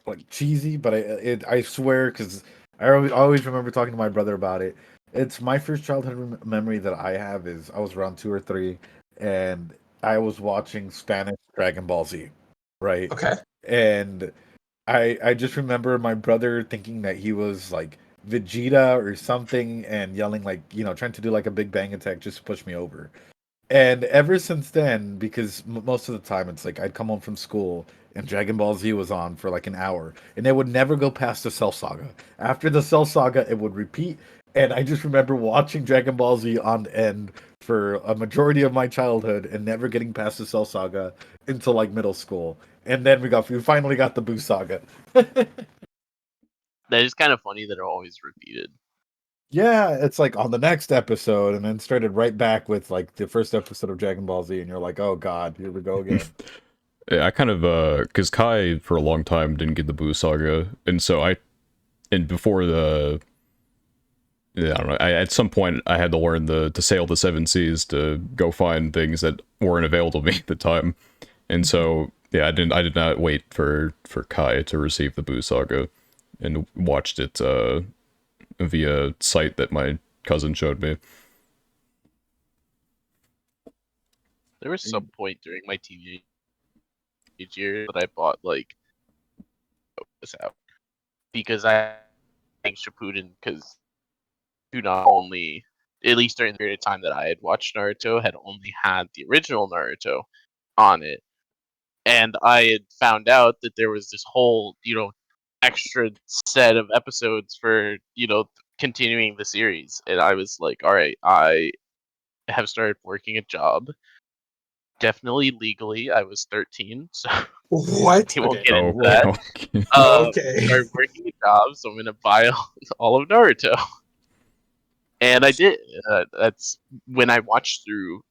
like cheesy, but I swear because I always remember talking to my brother about it. It's my first childhood memory that I have is I was around 2 or 3, and I was watching Spanish Dragon Ball Z, right? Okay. And I just remember my brother thinking that he was like Vegeta or something and yelling like, trying to do like a big bang attack just to push me over. And ever since then, because most of the time it's like I'd come home from school and Dragon Ball Z was on for like an hour, and it would never go past the Cell Saga. After the Cell Saga, it would repeat, and I just remember watching Dragon Ball Z on end for a majority of my childhood and never getting past the Cell Saga until like middle school, and then we finally got the Boo Saga. That is kind of funny that it always repeated. Yeah, it's like on the next episode, and then started right back with like the first episode of Dragon Ball Z, and you're like, oh god, here we go again. Yeah, I kind of because Kai for a long time didn't get the Boo Saga, and so and before the yeah, I don't know. At some point, I had to learn to sail the seven seas to go find things that weren't available to me at the time, and so yeah, I did not wait for Kai to receive the Boo Saga, and watched it via site that my cousin showed me. There was some point during my teenage years that I bought like this out because I think Shippuden because do not only at least during the period of time that I had watched Naruto had only had the original Naruto on it, and I had found out that there was this whole extra set of episodes for continuing the series, and I was like, all right, I have started working a job. Definitely legally, I was 13, so What? we won't Okay. get into Okay, that. okay. Okay. Started working a job, so I'm gonna buy all of Naruto, and I did. That's when I watched through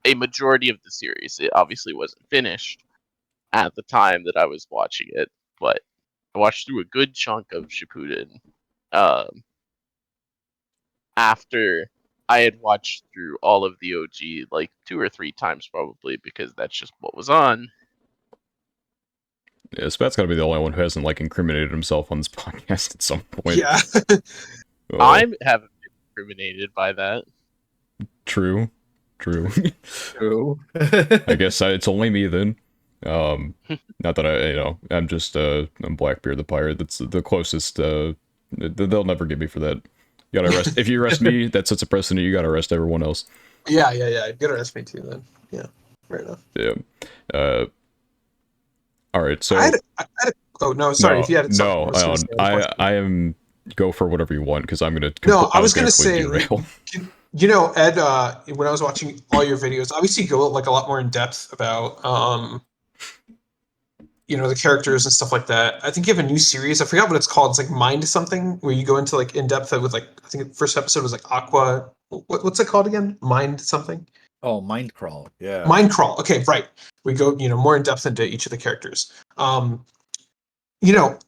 a majority of the series. It obviously wasn't finished at the time that I was watching it, but I watched through a good chunk of Shippuden um, after I had watched through all of the OG like 2 or 3 times probably because that's just what was on. Yeah, Spat's got to be the only one who hasn't like incriminated himself on this podcast at some point. Yeah. I haven't been incriminated by that. True, true. True. I guess it's only me then. Not that I'm just I'm Blackbeard the pirate. That's the closest. They'll never get me for that. You gotta arrest. If you arrest me, that sets a precedent. You gotta arrest everyone else. Yeah. Good arrest me too then. Yeah. Fair enough. Yeah. All right. So oh no, sorry. If you had something no. else to say, I am go for whatever you want because I'm gonna. No, I was gonna say, derail. Ed, when I was watching all your videos, obviously you go like a lot more in depth about the characters and stuff like that. I think you have a new series. I forgot what it's called. It's like Mind something, where you go into like in depth with like I think the first episode was like Aqua. What's it called again? Mind something. Oh, Mind Crawl. Yeah. Mind Crawl. Okay, right. We go more in depth into each of the characters. You know,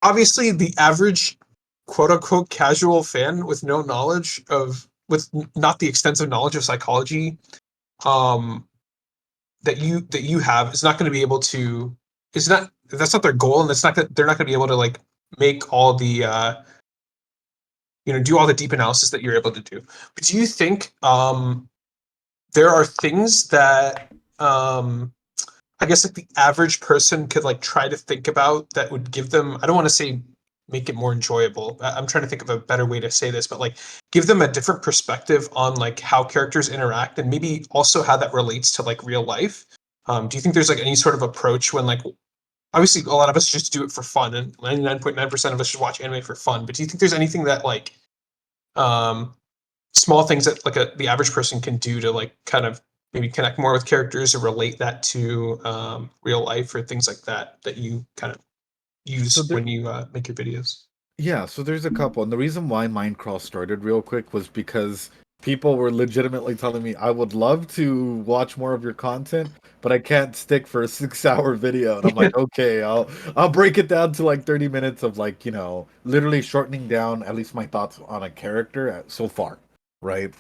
Obviously the average quote unquote casual fan with no knowledge of with not the extensive knowledge of psychology um that you have is not going to be able to it's not that's not their goal, and it's not that they're not going to be able to like make all the do all the deep analysis that you're able to do. But do you think there are things that I guess like the average person could like try to think about that would give them, I don't want to say make it more enjoyable. I'm trying to think of a better way to say this, but like give them a different perspective on like how characters interact and maybe also how that relates to like real life. Do you think there's like any sort of approach when like obviously a lot of us just do it for fun and 99.9% of us just watch anime for fun, but do you think there's anything that like um small things that like the average person can do to like kind of maybe connect more with characters or relate that to real life or things like that you kind of So use there, when you make your videos? yeah, so there's a couple, and the reason why Minecraft started real quick was because people were legitimately telling me I would love to watch more of your content, but I can't stick for a 6-hour video. And I'm like, okay, I'll break it down to like 30 minutes of like, literally shortening down at least my thoughts on a character so far, right?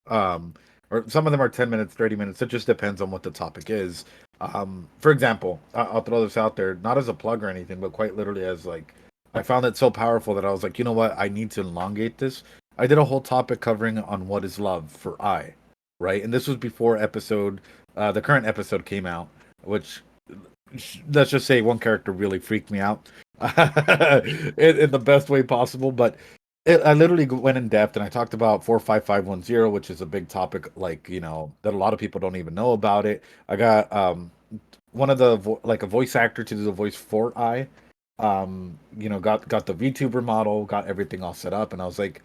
Um, or some of them are 10 minutes, 30 minutes. It just depends on what the topic is. For example, I'll throw this out there, not as a plug or anything, but quite literally as like I found it so powerful that I was like, you know what? I need to elongate this. I did a whole topic covering on what is love for I, right? And this was before the current episode came out, which let's just say one character really freaked me out in the best way possible. But I literally went in depth and I talked about 45510, which is a big topic, like, that a lot of people don't even know about it. I got one of the like a voice actor to do the voice for I. Got the VTuber model, got everything all set up, and I was like,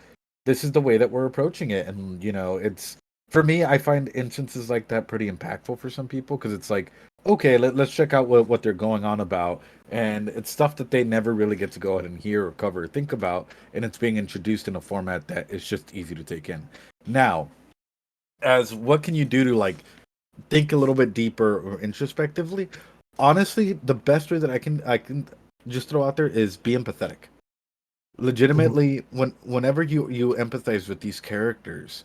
this is the way that we're approaching it. And it's, for me, I find instances like that pretty impactful for some people, because it's like, okay, let's check out what they're going on about, and it's stuff that they never really get to go ahead and hear or cover or think about, and it's being introduced in a format that is just easy to take in. Now, as what can you do to like think a little bit deeper or introspectively? Honestly, the best way that I can just throw out there is be empathetic. Legitimately, whenever you empathize with these characters,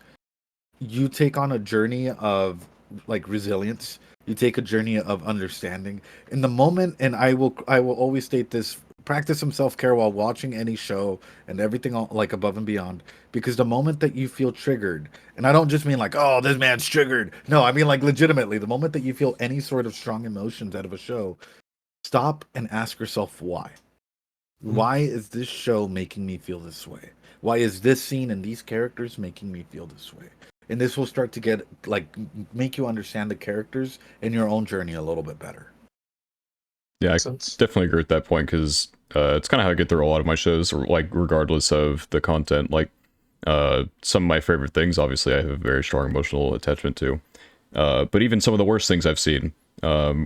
you take on a journey of like resilience. You take a journey of understanding in the moment. And I will always state this: practice some self-care while watching any show and everything, like above and beyond, because the moment that you feel triggered, and I don't just mean like, oh, this man's triggered, no, I mean like legitimately, the moment that you feel any sort of strong emotions out of a show, stop and ask yourself why. Why is this show making me feel this way? Why is this scene and these characters making me feel this way? And this will start to get like make you understand the characters and your own journey a little bit better. Yeah, I Makes sense. definitely agree with that point, because it's kind of how I get through a lot of my shows, like regardless of the content. Like some of my favorite things, obviously, I have a very strong emotional attachment to. But even some of the worst things I've seen,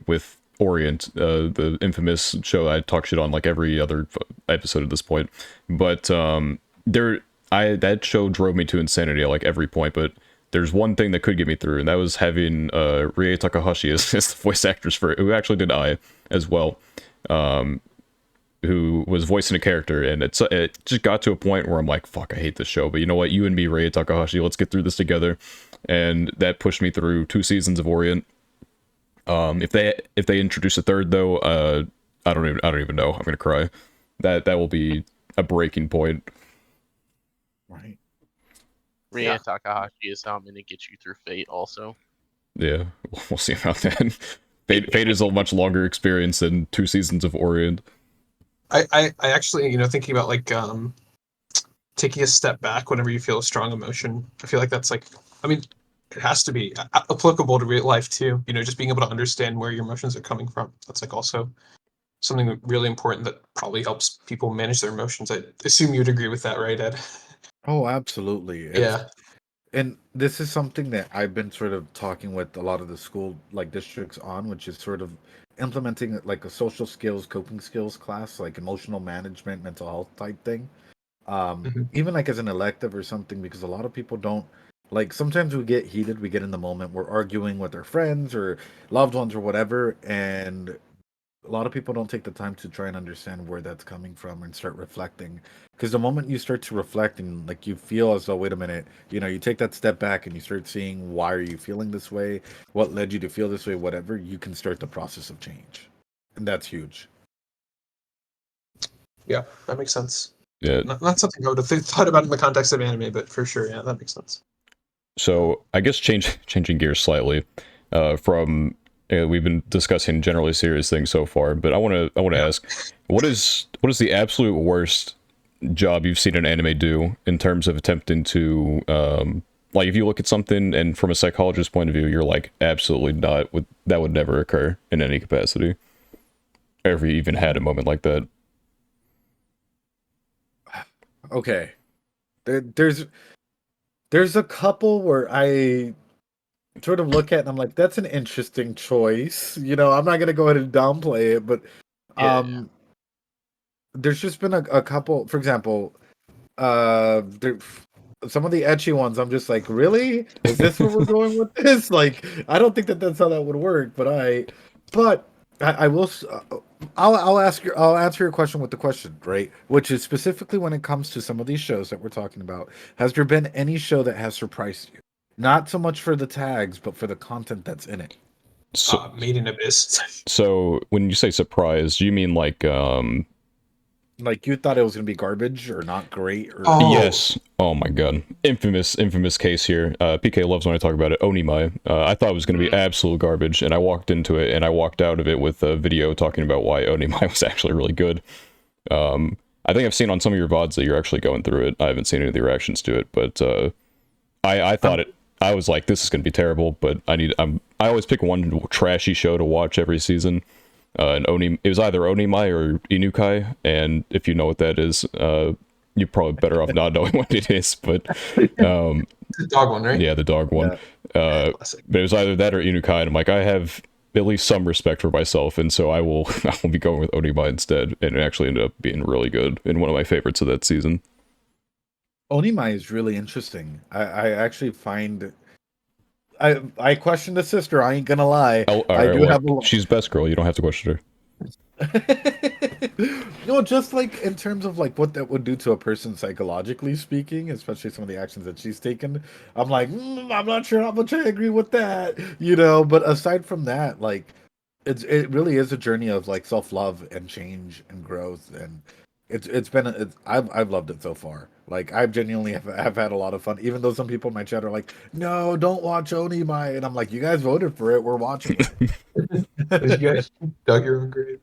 with Orient, the infamous show I talk shit on like every other episode at this point. But that show drove me to insanity at like every point. But there's one thing that could get me through, and that was having Rie Takahashi as the voice actress for who actually did I as well, who was voicing a character, and it just got to a point where I'm like, fuck, I hate this show, but you know what, you and me, Rie Takahashi, let's get through this together. And that pushed me through 2 seasons of Orient. If they introduce a third though, I don't even know. I'm gonna cry. That will be a breaking point. Right. Rie Takahashi is how I'm gonna get you through Fate also. Yeah, we'll see about that. Fate is a much longer experience than 2 seasons of Orient. I actually, thinking about like taking a step back whenever you feel a strong emotion. I feel like that's like, I mean, it has to be applicable to real life too. Just being able to understand where your emotions are coming from. That's like also something really important that probably helps people manage their emotions. I assume you'd agree with that, right, Ed? Oh, absolutely. Yeah. And this is something that I've been sort of talking with a lot of the school like districts on, which is sort of implementing like a social skills, coping skills class, like emotional management, mental health type thing. Mhm. Even like as an elective or something, because a lot of people don't, like, sometimes we get heated, we get in the moment, we're arguing with our friends or loved ones or whatever, and a lot of people don't take the time to try and understand where that's coming from and start reflecting. Because the moment you start to reflect and like you feel as though, wait a minute, you take that step back and you start seeing why are you feeling this way, what led you to feel this way, whatever, you can start the process of change. And that's huge. Yeah, that makes sense. Yeah. Not something I would have thought about in the context of anime, but for sure, yeah, that makes sense. So I guess changing gears slightly, from we've been discussing generally serious things so far, but I want to ask, what is the absolute worst job you've seen an anime do in terms of attempting to like, if you look at something and from a psychologist's point of view, you're like, absolutely not, that would never occur in any capacity. Ever even had a moment like that? Okay. There's a couple where I sort of look at and I'm like, that's an interesting choice. I'm not gonna go ahead and downplay it, but Yeah. um there's just been a couple, for example, there, some of the etchy ones, I'm just like, really? Is this where we're going with this? Like, I don't think that that's how that would work, but I will. I'll answer your question with the question, right? Which is specifically when it comes to some of these shows that we're talking about. Has there been any show that has surprised you? Not so much for the tags, but for the content that's in it. So, Made in Abyss. so when you say surprise, do you mean like Like you thought it was gonna be garbage or not great or Oh. Yes. Oh my god. Infamous case here. PK loves when I talk about it. Onimai. I thought it was going to be absolute garbage, and I walked into it, and I walked out of it with a video talking about why Onimai was actually really good. I think I've seen on some of your VODs that you're actually going through it. I haven't seen any of the reactions to it, but I thought it. I was like, this is going to be terrible, but I always pick one trashy show to watch every season. And it was either Onimai or Inukai, and if you know what that is, you're probably better off not knowing what it is. But The dog one, right? yeah, the dog one. Yeah. Classic. But it was either that or Inukai, and I'm like, I have at least some respect for myself, and so I will I will be going with Onimai instead, and it actually ended up being really good and one of my favorites of that season. Onimai is really interesting. I actually find I question the sister. I ain't gonna lie. Oh, all I right, do well, have a she's best girl. You don't have to question her. no, just like in terms of like what that would do to a person psychologically speaking, especially some of the actions that she's taken. I'm like, I'm not sure how much I agree with that, But aside from that, like, it really is a journey of like self love and change and growth, and I've loved it so far. Like, I've genuinely have had a lot of fun, even though some people in my chat are like, no, don't watch Onimai, and I'm like, you guys voted for it, we're watching it. You guys dug your own grave.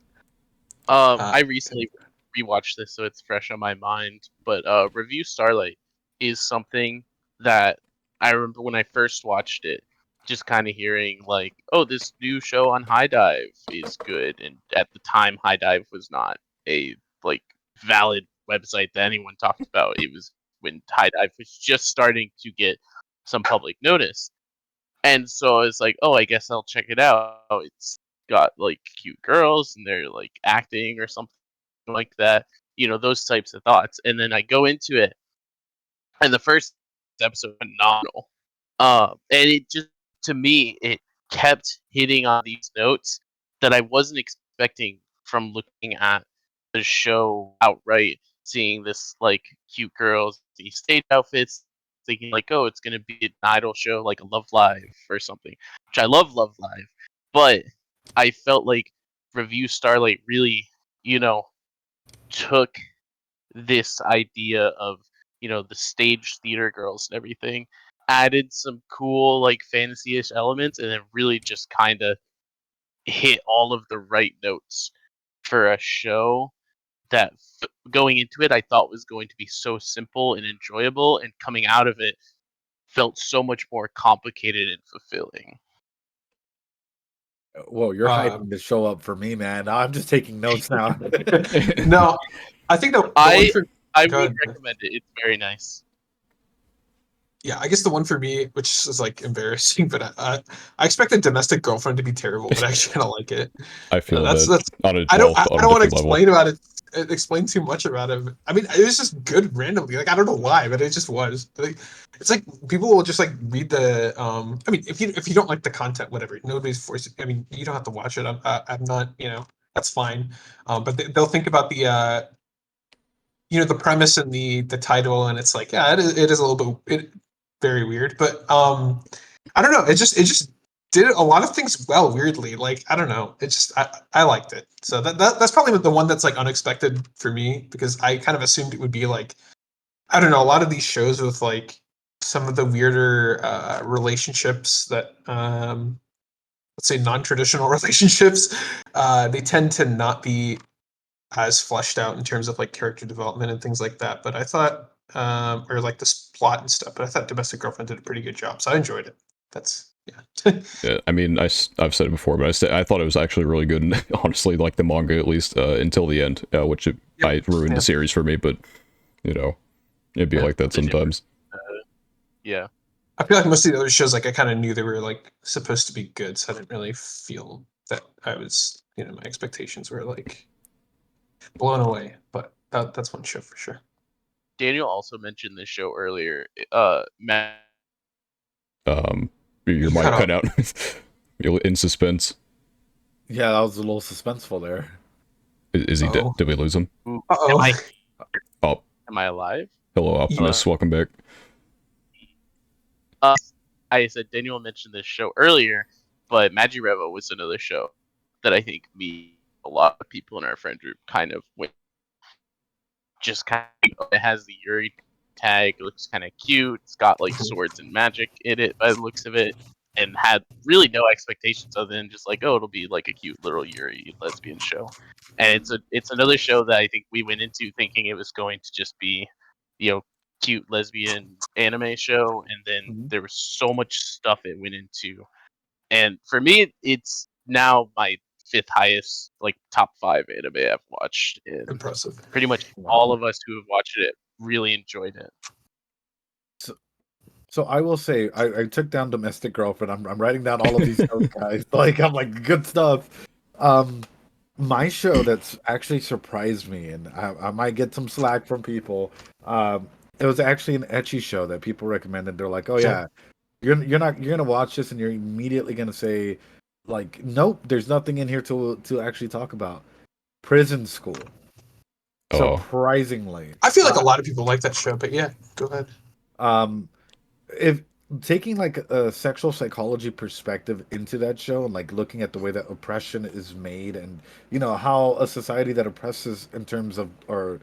I recently rewatched this, so it's fresh on my mind. But Review Starlight is something that I remember when I first watched it, just kind of hearing like, "Oh, this new show on High Dive is good," and at the time, High Dive was not a like valid website that anyone talked about. It was when High Dive was just starting to get some public notice. And so it's like, oh, I guess I'll check it out. It's got like cute girls and they're like acting or something like that. Those types of thoughts. And then I go into it, and the first episode was phenomenal. And it just, to me, it kept hitting on these notes that I wasn't expecting from looking at the show outright, seeing this like cute girls, these stage outfits, thinking like, oh, it's gonna be an idol show like a Love Live or something, which I love Love Live, but I felt like Review Starlight really, you know, took this idea of the stage theater girls and everything, added some cool like fantasy-ish elements, and then really just kind of hit all of the right notes for a show that going into it I thought was going to be so simple and enjoyable, and coming out of it felt so much more complicated and fulfilling. Whoa, you're hyping this show up for me, man. I'm just taking notes now. No, I think the one I for I go would ahead. recommend it. It's very nice. Yeah, I guess the one for me, which is like embarrassing, but I expected Domestic Girlfriend to be terrible, but I actually kind of like it. I feel That's that on a I don't on a want to different level. explain about it. Explain too much about it. I mean, it was just good randomly. Like I don't know why, but it just was. Like, it's like people will just like read the. I mean, if you don't like the content, whatever. Nobody's forcing. I mean, you don't have to watch it. I'm not. That's fine. But they'll think about the. The premise and the title, and it's like, yeah, it is a little bit very weird, but I don't know. It just did a lot of things well. Weirdly, like I don't know. It just I liked it. So that's probably the one that's like unexpected for me, because I kind of assumed it would be like, I don't know, a lot of these shows with like some of the weirder relationships that let's say non-traditional relationships, they tend to not be as fleshed out in terms of like character development and things like that. But I thought, or like this plot and stuff. But I thought Domestic Girlfriend did a pretty good job, so I enjoyed it. That's yeah. Yeah, I mean, I've said it before, but I thought it was actually really good. And honestly, like the manga at least until the end, which I ruined Yeah. the series for me. But it'd be like that Did you- sometimes. Yeah. I feel like most of the other shows, like I kind of knew they were like supposed to be good, so I didn't really feel that I was, my expectations were like blown away. But that's one show for sure. Daniel also mentioned this show earlier. Your You mic cut cut out. You're in suspense. Yeah, that was a little suspenseful there. Is he dead? Uh-oh. Did we lose him? Am Uh-oh. I alive? Hello, Optimus. Welcome back. I said Daniel mentioned this show earlier, but Revo was another show that I think a lot of people in our friend group kind of went. just kind of, it has the Yuri tag, it looks kind of cute. It's got like swords and magic in it by the looks of it, and had really no expectations other than just like, oh, it'll be like a cute little Yuri lesbian show. And it's another show that I think we went into thinking it was going to just be, you know, cute lesbian anime show, and then Mhm. there was so much stuff it went into. And for me, it's now my fifth highest, like top 5 anime I've watched, and Impressive. pretty much all Wow. of us who have watched it really enjoyed it. So I will say I took down Domestic Girlfriend. I'm writing down all of these notes, guys. Like I'm like good stuff. Um, my show that's actually surprised me, and I might get some slack from people. It was actually an ecchi show that people recommended. They're like, "Oh Okay. yeah, you're gonna watch this, and you're immediately gonna say, like, nope, there's nothing in here to actually talk about." Prison School. Oh, Surprisingly, I feel like a lot of people like that show, but yeah, go ahead. um, if taking like a sexual psychology perspective into that show and like looking at the way that oppression is made and how a society that oppresses in terms of or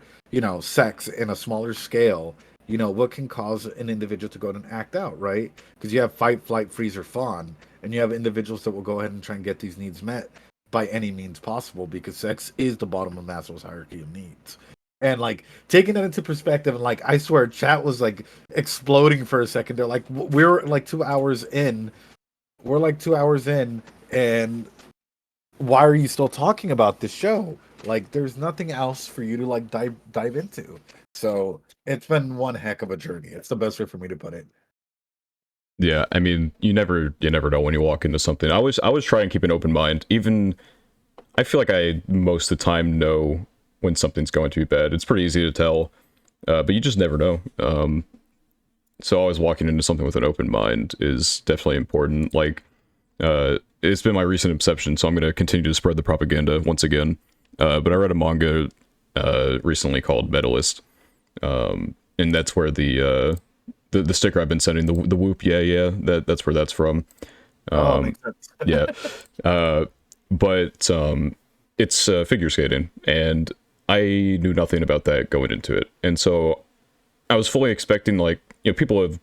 sex in a smaller scale, what can cause an individual to go out and act out, right? Because you have fight, flight, freeze, or fawn, and you have individuals that will go ahead and try and get these needs met by any means possible because sex is the bottom of Maslow's hierarchy of needs. And like taking that into perspective, and like I swear, chat was like exploding for a second. They're like, we're like 2 hours in. We're like 2 hours in, and why are you still talking about this show? Like, there's nothing else for you to like dive into. So it's been one heck of a journey. It's the best way for me to put it. yeah. I mean, you never know when you walk into something. I always try and keep an open mind. Even I feel like I most of the time know when something's going to be bad. It's pretty easy to tell, but you just never know. So always walking into something with an open mind is definitely important. Like, it's been my recent obsession, so I'm going to continue to spread the propaganda once again. But I read a manga recently called Medalist, and that's where the sticker I've been sending, the whoop, yeah, that's where that's from. Oh, makes sense. Yeah, but it's figure skating, and I knew nothing about that going into it, and so I was fully expecting, like, people have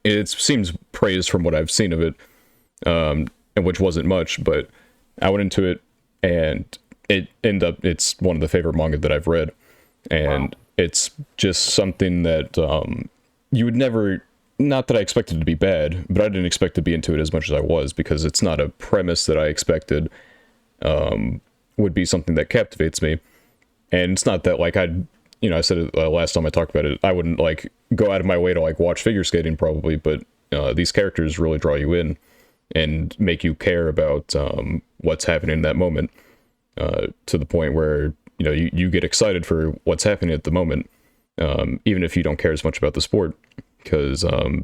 it seems praised from what I've seen of it, and which wasn't much, but I went into it and it's one of the favorite manga that I've read, and Wow. it's just something that you would never, not that I expected it to be bad, but I didn't expect to be into it as much as I was, because it's not a premise that I expected would be something that captivates me. And it's not that, like, I said it last time I talked about it, I wouldn't like go out of my way to like watch figure skating probably, but these characters really draw you in and make you care about what's happening in that moment, to the point where you get excited for what's happening at the moment, even if you don't care as much about the sport, because I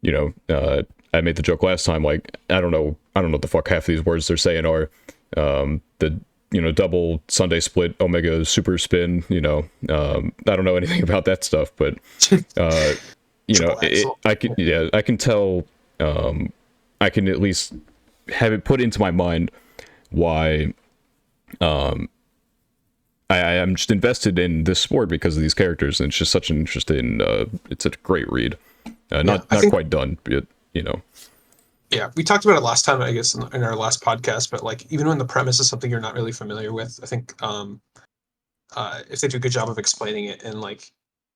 made the joke last time, like, I don't know what the fuck half of these words they're saying are. The double Sunday split Omega super spin, I don't know anything about that stuff, but Triple axel. I can tell, I can at least have it put into my mind why I am just invested in this sport because of these characters, and it's just such an interesting, it's a great read. Not I think quite done, but yeah, we talked about it last time, I guess, in our last podcast. But like, even when the premise is something you're not really familiar with, I think if they do a good job of explaining it and like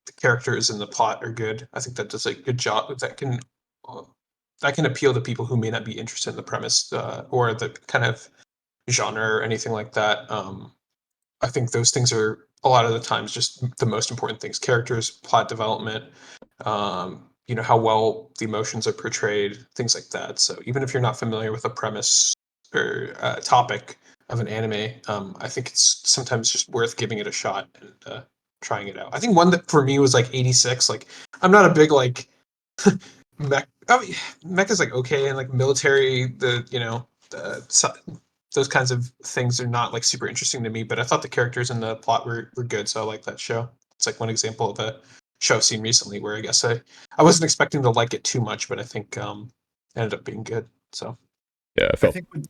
the characters and the plot are good, I think that does a good job. Uh, that can appeal to people who may not be interested in the premise or the kind of genre or anything like that. I think those things are a lot of the times just the most important things: characters, plot development, how well the emotions are portrayed, things like that. So even if you're not familiar with a premise or topic of an anime, I think it's sometimes just worth giving it a shot and trying it out. I think one that for me was like 86. Like, I'm not a big like mech. I mean, mech is like okay, and like military, those kinds of things are not like super interesting to me. But I thought the characters and the plot were good, so I like that show. It's like one example of a show I've seen recently where I guess I wasn't expecting to like it too much, but I think ended up being good. So yeah, I I felt. think with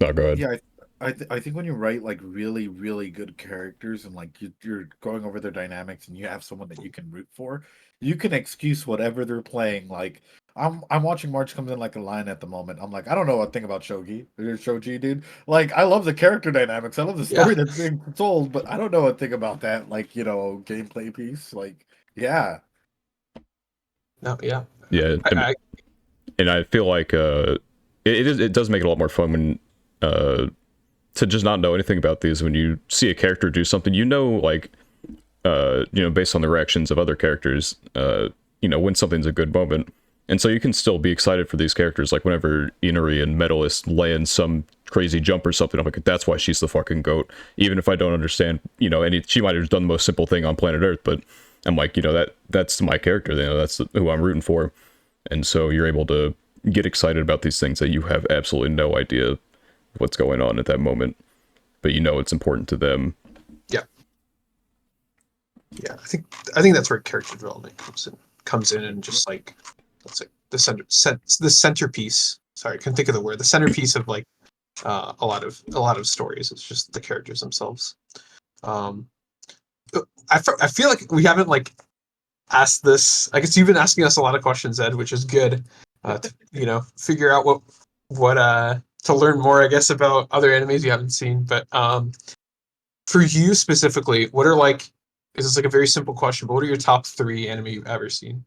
Oh, go ahead. Yeah, I think when you write like really really good characters and like you're going over their dynamics and you have someone that you can root for, you can excuse whatever they're playing. Like I'm watching March comes in like a lion at the moment. I'm like, I don't know a thing about Shoji, dude. Like I love the character dynamics. I love the Yeah. story that's being told, but I don't know a thing about that. Like gameplay piece. Like yeah, No, yeah. Yeah, I and I feel like it does make it a lot more fun when to just not know anything about these. When you see a character do something, like based on the reactions of other characters, when something's a good moment. And so you can still be excited for these characters. Like whenever Inari and Medalist land some crazy jump or something, I'm like, that's why she's the fucking GOAT. Even if I don't understand, she might have just done the most simple thing on planet Earth, but I'm like, that's my character. That's who I'm rooting for. And so you're able to get excited about these things that you have absolutely no idea what's going on at that moment, but it's important to them. yeah. Yeah, I think that's where character development comes in and just like let's say the centerpiece. Sorry, I couldn't think of the word. The centerpiece of like a lot of stories. It's just the characters themselves. Um, I feel like we haven't like asked this. I guess you've been asking us a lot of questions, Ed, which is good. To figure out what to learn more, I guess, about other animes you haven't seen. But for you specifically, what are like? This is like a very simple question, but what are your top 3 anime you've ever seen?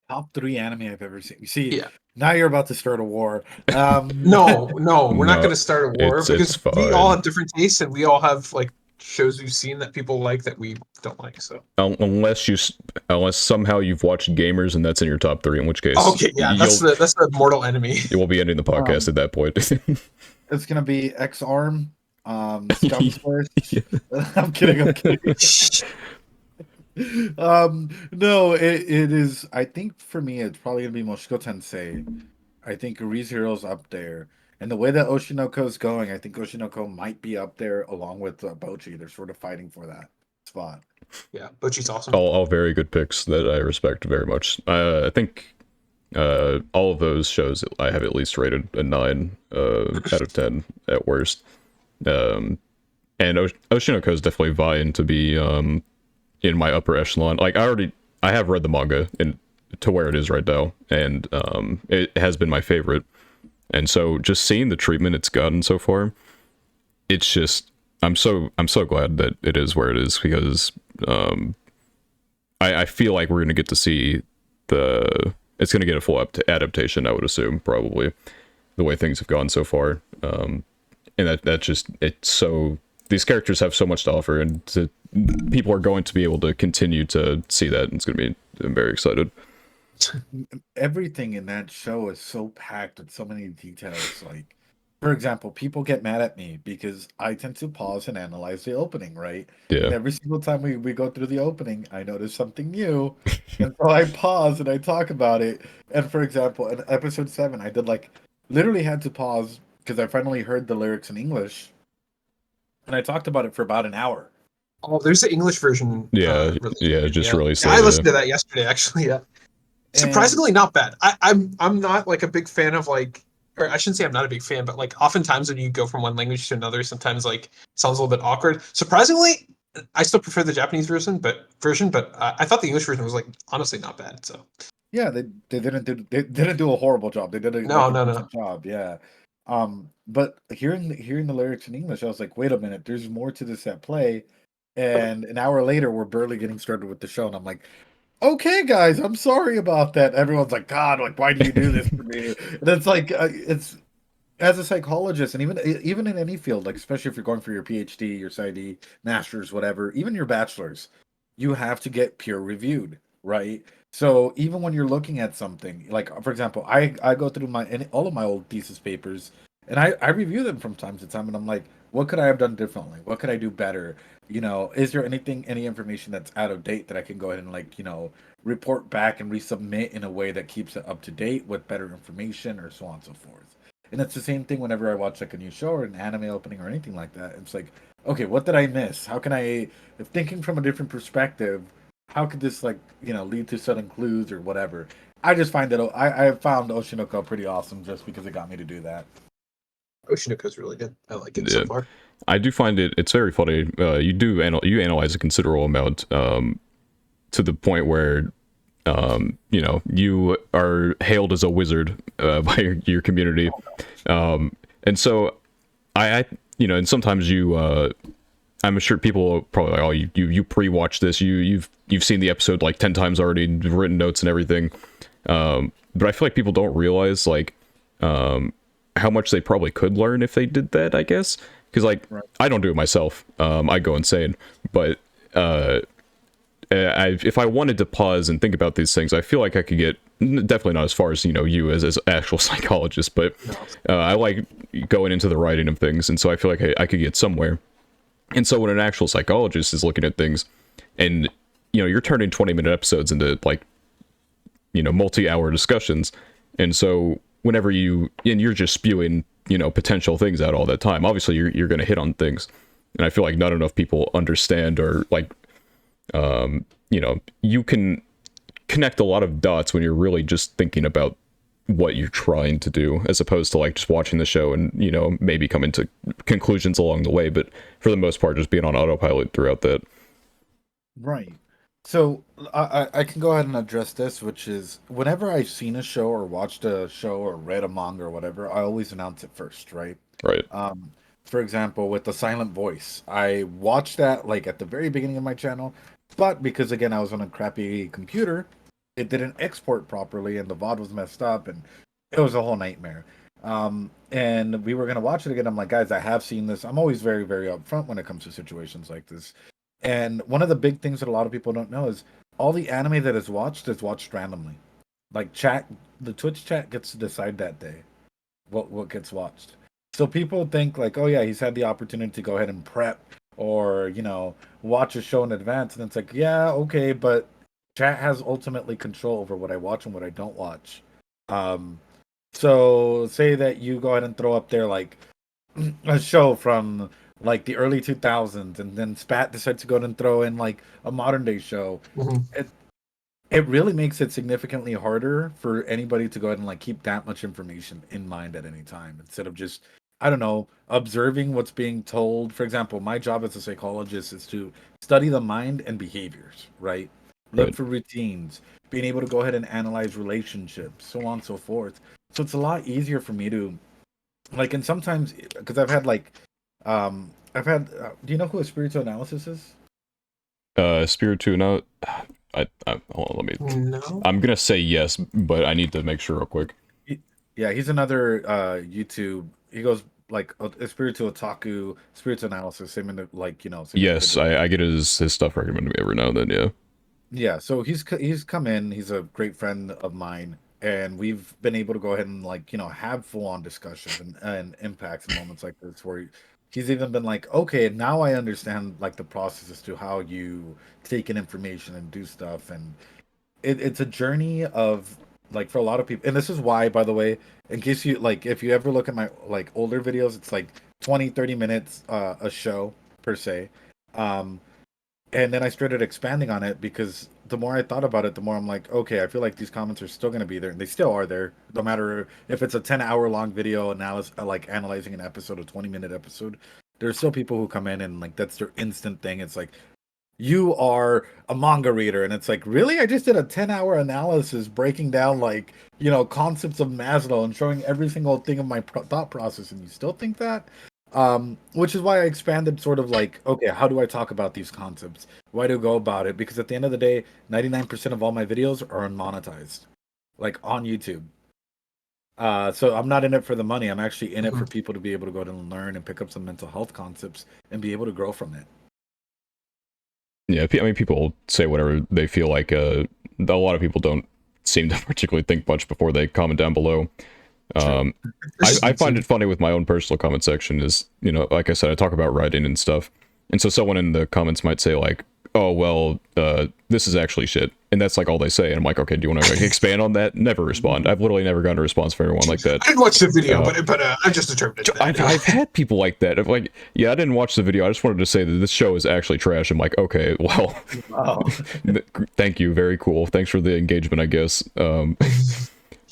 top 3 anime I've ever seen. You see, Yeah. now you're about to start a war. No, no, we're not No, going to start a war it's because we all fine. have different tastes and we all have like shows we've seen that people like that we don't like. So Unless somehow you've watched Gamers and that's in your top 3, in which case okay, yeah, that's the mortal enemy. you will be ending the podcast um, at that point. it's gonna be X Arm, Scum Source. I'm kidding. I'm kidding. No, it is. I think for me, it's probably gonna be Moshiko Tensei. I think ReZero's up there, and the way that Oshinoko's going, I think Oshinoko might be up there along with Bochi. They're sort of fighting for that spot. Yeah, but she's awesome. all very good picks that I respect very much. I think all of those shows I have at least rated a 9 out of 10 at worst. And Oshinoko is definitely vying to be in my upper echelon. Like I have read the manga and to where it is right now, and it has been my favorite. And so just seeing the treatment it's gotten so far, it's just I'm so glad that it is where it is, because I feel like we're gonna get to see it's gonna get a full adaptation, I would assume, probably, the way things have gone so far. And that just it's so these characters have so much to offer, and people are going to be able to continue to see that, and it's going to be I'm very excited. Everything in that show is so packed with so many details. Like, for example, people get mad at me because I tend to pause and analyze the opening, right? And Yeah. every single time we go through the opening, I notice something new. And so I pause and I talk about it. And for example, in episode 7, I did like literally had to pause because I finally heard the lyrics in English. And I talked about it for about an hour. Oh, there's the English version Yeah, released. yeah, just Yeah. released Yeah, I that. listened to that yesterday actually. Yeah. And Surprisingly not bad. I'm not like a big fan of like, or I shouldn't say I'm not a big fan, but like oftentimes when you go from one language to another, sometimes like it sounds a little bit awkward. Surprisingly, I still prefer the Japanese version, but I thought the English version was like honestly not bad. So yeah, they didn't do a horrible job. They did no, a no, no, no. decent job. Yeah. But hearing the lyrics in English, I was like, wait a minute, there's more to this at play. And an hour later, we're barely getting started with the show, and I'm like, okay, guys, I'm sorry about that. Everyone's like, God, like, why do you do this to me? And it's like, it's as a psychologist, and even in any field, like especially if you're going for your PhD, your PsyD, masters, whatever, even your bachelor's, you have to get peer reviewed, right? So even when you're looking at something, like for example, I go through all of my old thesis papers, and I review them from time to time, and I'm like, what could I have done differently? What could I do better? Is there any information that's out of date that I can go ahead and like report back and resubmit in a way that keeps it up to date with better information or so on and so forth. And it's the same thing whenever I watch like a new show or an anime opening or anything like that. It's like, okay, what did I miss? How can if thinking from a different perspective, how could this like lead to certain clues or whatever? I just find that I found Oshinoko pretty awesome just because it got me to do that. Gochuucast is really good. I like it Yeah. so far. I do find it's very funny. You analyze a considerable amount to the point where you are hailed as a wizard by your community, and so I and sometimes I'm sure people are probably like, oh, you pre-watched this, you've seen the episode like 10 times already, written notes and everything, but I feel like people don't realize like how much they probably could learn if they did that, I guess, because like Right. I don't do it myself. I go insane, but if I wanted to pause and think about these things, I feel like I could get, definitely not as far as you as actual psychologist, but I like going into the writing of things, and so I feel like I could get somewhere. And so when an actual psychologist is looking at things, and you're turning 20-minute episodes into like multi-hour discussions, and so whenever you're just spewing potential things out all that time, obviously you're going to hit on things, and I feel like not enough people understand, or like you can connect a lot of dots when you're really just thinking about what you're trying to do, as opposed to like just watching the show and maybe coming to conclusions along the way, but for the most part just being on autopilot throughout that. Right. So I can go ahead and address this, which is whenever I've seen a show or watched a show or read a manga or whatever, I always announce it first, right? Right. For example, with The Silent Voice, I watched that like at the very beginning of my channel, but because again I was on a crappy computer, it didn't export properly and the VOD was messed up and it was a whole nightmare. And we were gonna watch it again. I'm like, guys, I have seen this. I'm always very, very upfront when it comes to situations like this. And one of the big things that a lot of people don't know is all the anime that is watched randomly. Like the Twitch chat gets to decide that day what gets watched. So people think like, oh yeah, he's had the opportunity to go ahead and prep or watch a show in advance, and it's like, yeah, okay, but chat has ultimately control over what I watch and what I don't watch. So say that you go ahead and throw up there like a show from like the early 2000s, and then Spat decides to go ahead and throw in like a modern day show. Mhm. It really makes it significantly harder for anybody to go ahead and like keep that much information in mind at any time, instead of just, I don't know, observing what's being told. For example, my job as a psychologist is to study the mind and behaviors, right? Look Right. for routines, being able to go ahead and analyze relationships, so on and so forth. So it's a lot easier for me to like, and sometimes because do you know who a spiritual analysis is? Spiritu, no, hold on, let me, No. I'm gonna say yes, but I need to make sure real quick. Yeah, he's another YouTube. He goes like a spiritual otaku, spiritual analysis, same in the, like same Yes, individual. I get his stuff recommended to me every now and then. Yeah. Yeah, so he's come in. He's a great friend of mine, and we've been able to go ahead and like have full on discussions and impacts and moments like this where he's even been like, okay, now I understand like the process as to how you take in information and do stuff, and it's a journey of like, for a lot of people. And this is why, by the way, in case you like, if you ever look at my like older videos, it's like 20-30 minutes a show per se. um and then I started expanding on it because the more I thought about it, the more I'm like, okay, I feel like these comments are still going to be there, and they still are there, no matter if it's a 10-hour long video analysis, like analyzing an episode, a 20-minute episode. There's still people who come in and like that's their instant thing. It's like, you are a manga reader, and it's like, really, I just did a 10-hour analysis breaking down like concepts of Maslow and showing every single thing of my thought process, and you still think that. Which is why I expanded, sort of like, okay, how do I talk about these concepts, why do I go about it, because at the end of the day, 99% of all my videos are unmonetized, like on YouTube. So I'm not in it for the money. I'm actually in it for people to be able to go and learn and pick up some mental health concepts and be able to grow from it. Yeah, I mean, people say whatever they feel like. A lot of people don't seem to particularly think much before they comment down below. I find it funny with my own personal comment section is, like I said, I talk about writing and stuff. And so someone in the comments might say like, oh, well, this is actually shit. And that's like all they say. And I'm like, okay, do you want to like, expand on that? Never respond. I've literally never gotten a response from anyone like that. I didn't watch the video, but I just determined it. I've had people like that. Like, yeah, I didn't watch the video. I just wanted to say that this show is actually trash. I'm like, okay, well, thank you. Very cool. Thanks for the engagement, I guess.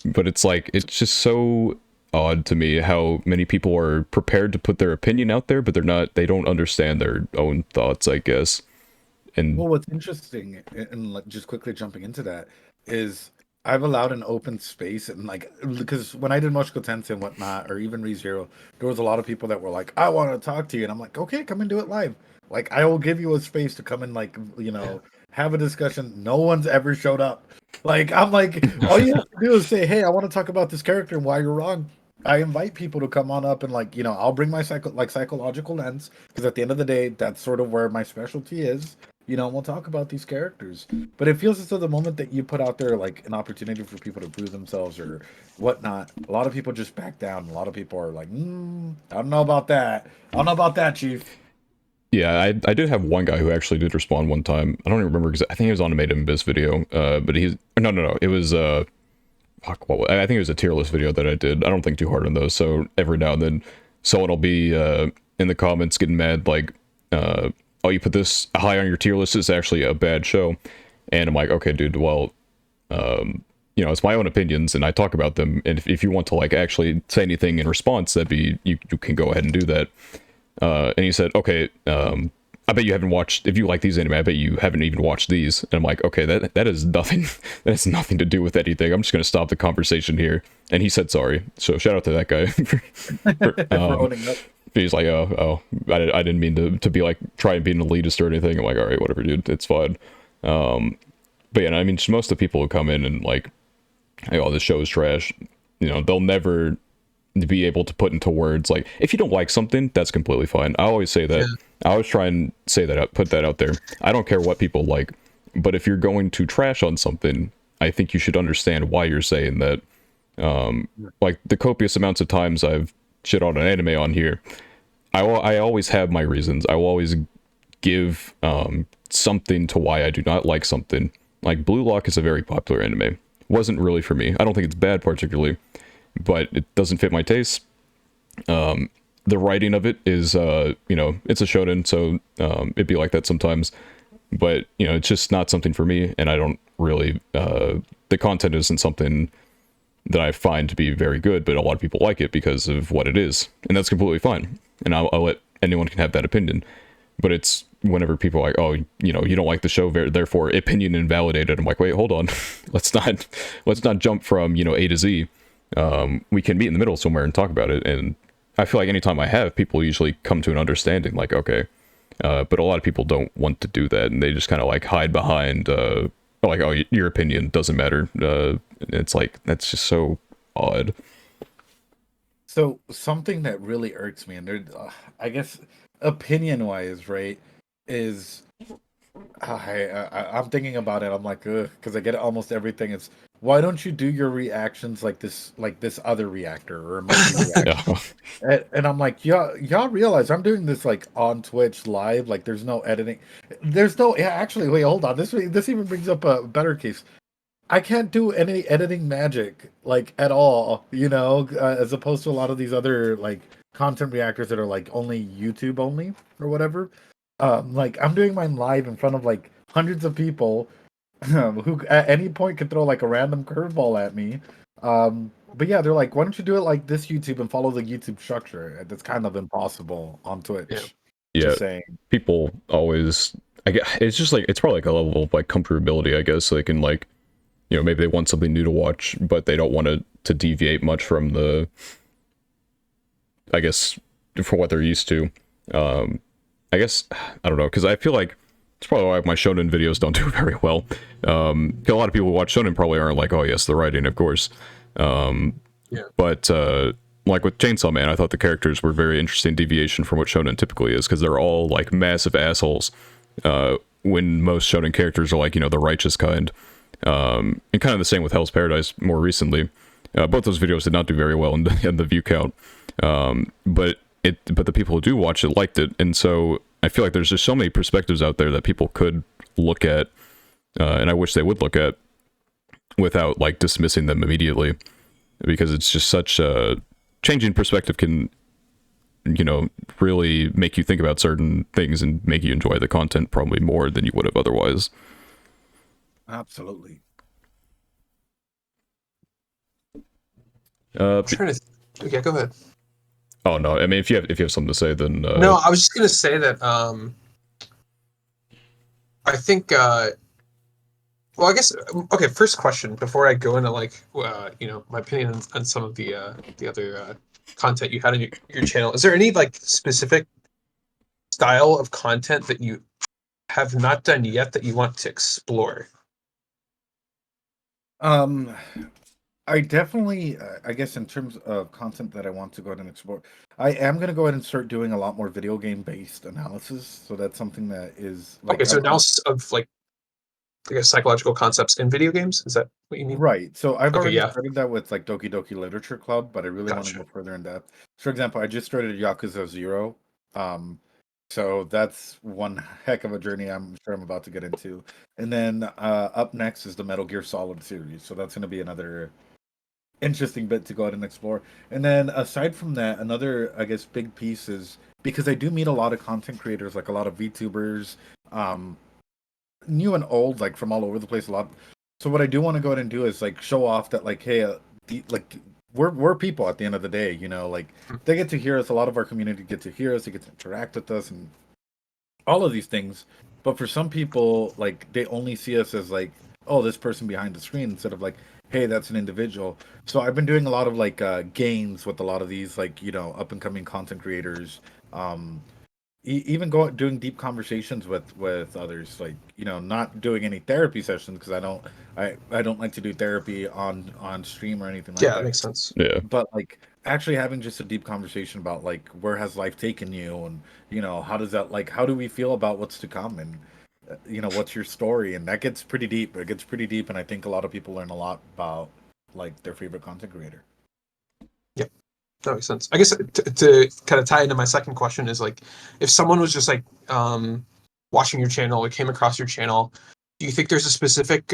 But it's like, it's just so odd to me how many people are prepared to put their opinion out there, but they don't understand their own thoughts, I guess. And Well, what's interesting, and like, just quickly jumping into that, is I've allowed an open space, and like, because when I did Moshiko Tensei and whatnot, or even ReZero, there was a lot of people that were like, "I want to talk to you," and I'm like, "Okay, come and do it live." Like, I will give you a space to come and like, have a discussion. No one's ever showed up. Like, I'm like, all you have to do is say, "Hey, I want to talk about this character and why you're wrong." I invite people to come on up and like, I'll bring my psychological lens, because at the end of the day, that's sort of where my specialty is. We'll talk about these characters. But it feels as though the moment that you put out there like an opportunity for people to prove themselves or whatnot, a lot of people just back down. A lot of people are like, I don't know about that. I don't know about that, Chief. yeah, I did have one guy who actually did respond one time. I don't even remember because I think it was on a Made in Abyss video. But he's no, it was fuck, I think it was a tier list video that I did. I don't think too hard on those. So every now and then, someone will be in the comments getting mad like, oh, you put this high on your tier list, it's actually a bad show. And I'm like, okay, dude, well, it's my own opinions and I talk about them. And if you want to like actually say anything in response, that'd be, you can go ahead and do that. And he said, okay, I bet you haven't watched, if you like these anime, I bet you haven't even watched these. And I'm like, okay, that is nothing, that has nothing to do with anything. I'm just going to stop the conversation here. And he said sorry. So shout out to that guy. For owning up. He's like, I didn't mean to be like, try and be an elitist or anything. I'm like, all right, whatever, dude, it's fine. But yeah, I mean, most of the people who come in and like, hey, oh, this show is trash, they'll never be able to put into words like, if you don't like something, that's completely fine. I always say that. I always try and say that, put that out there. I don't care what people like, but if you're going to trash on something, I think you should understand why you're saying that. Like the copious amounts of times I've shit on an anime on here, I always have my reasons. I will always give something to why I do not like something. Like Blue Lock is a very popular anime. Wasn't really for me. I don't think it's bad particularly, but it doesn't fit my taste. The writing of it is, it's a shonen, so it'd be like that sometimes. But, it's just not something for me, and I don't really, the content isn't something that I find to be very good, but a lot of people like it because of what it is, and that's completely fine. And I'll let anyone can have that opinion. But it's whenever people are like, oh, you don't like the show, therefore opinion invalidated. I'm like, wait, hold on, let's not jump from A to Z. We can meet in the middle somewhere and talk about it. And I feel like anytime I have, people usually come to an understanding, like, okay. But a lot of people don't want to do that, and they just kind of like hide behind, like, oh, your opinion doesn't matter. It's like, that's just so odd. So something that really irks me, and I guess opinion-wise, right, is I'm thinking about it. I'm like, ugh, because I get almost everything. It's why don't you do your reactions like this other reactor or emoji reaction? And I'm like, y'all realize I'm doing this like on Twitch live. Like, there's no editing. There's no. Yeah, actually, wait, hold on. This even brings up a better case. I can't do any editing magic like at all. As opposed to a lot of these other like content reactors that are like only YouTube only or whatever. Like I'm doing mine live in front of like hundreds of people who at any point could throw like a random curveball at me. But yeah, they're like, why don't you do it like this YouTube and follow the YouTube structure? That's kind of impossible on Twitch. Yeah. Just saying. People always, I guess, it's just like, it's probably like a level of like comfortability, I guess. So they can like, maybe they want something new to watch, but they don't want to deviate much from the, I guess, for what they're used to. I guess, I don't know, because I feel like it's probably why my shonen videos don't do very well. A lot of people who watch shonen probably aren't like, oh yes, the writing, of course. But like with Chainsaw Man, I thought the characters were very interesting deviation from what shonen typically is, because they're all like massive assholes, when most shonen characters are like, the righteous kind. And kind of the same with Hell's Paradise more recently. Both those videos did not do very well in the view count. But the people who do watch it liked it, and so I feel like there's just so many perspectives out there that people could look at, and I wish they would look at without like dismissing them immediately, because it's just such a changing perspective can really make you think about certain things and make you enjoy the content probably more than you would have otherwise. Absolutely. I'm trying to Yeah, go ahead. Oh no, I mean if you have something to say, then No, I was just gonna say that I think well, I guess okay. First question before I go into like my opinion on some of the other content you had on your channel. Is there any like specific style of content that you have not done yet that you want to explore? Um, I definitely, I guess, in terms of content that I want to go ahead and explore, I am going to go ahead and start doing a lot more video game based analysis. So that's something that is Okay, like, so analysis of like I guess psychological concepts in video games. Is that what you mean? right. So I've Okay, already yeah, started that with like Doki Doki Literature Club, but I really want to gotcha. go further in depth. For example, I just started Yakuza Zero. So that's one heck of a journey I'm sure I'm about to get into. And then up next is the Metal Gear Solid series. So that's going to be another interesting bit to go out and explore. And then aside from that, another I guess big piece is because I do meet a lot of content creators, like a lot of VTubers, um, new and old, like from all over the place. A lot. So what I do want to go ahead and do is like show off that like, hey, like we're people at the end of the day. You know, like they get to hear us. A lot of our community get to hear us. They get to interact with us and all of these things. But for some people, like they only see us as like, oh, this person behind the screen instead of like, hey, that's an individual. So I've been doing a lot of like games with a lot of these like up and coming content creators. Um, even doing deep conversations with others, like not doing any therapy sessions because I don't like to do therapy on stream or anything like Yeah, that that, makes sense. yeah. but like actually having just a deep conversation about like where has life taken you, and how does that, like, how do we feel about what's to come, and what's your story, and that gets pretty deep. It gets pretty deep, and I think a lot of people learn a lot about like their favorite content creator. Yep, that makes sense. I guess to kind of tie into my second question is like, if someone was just like watching your channel or came across your channel, do you think there's a specific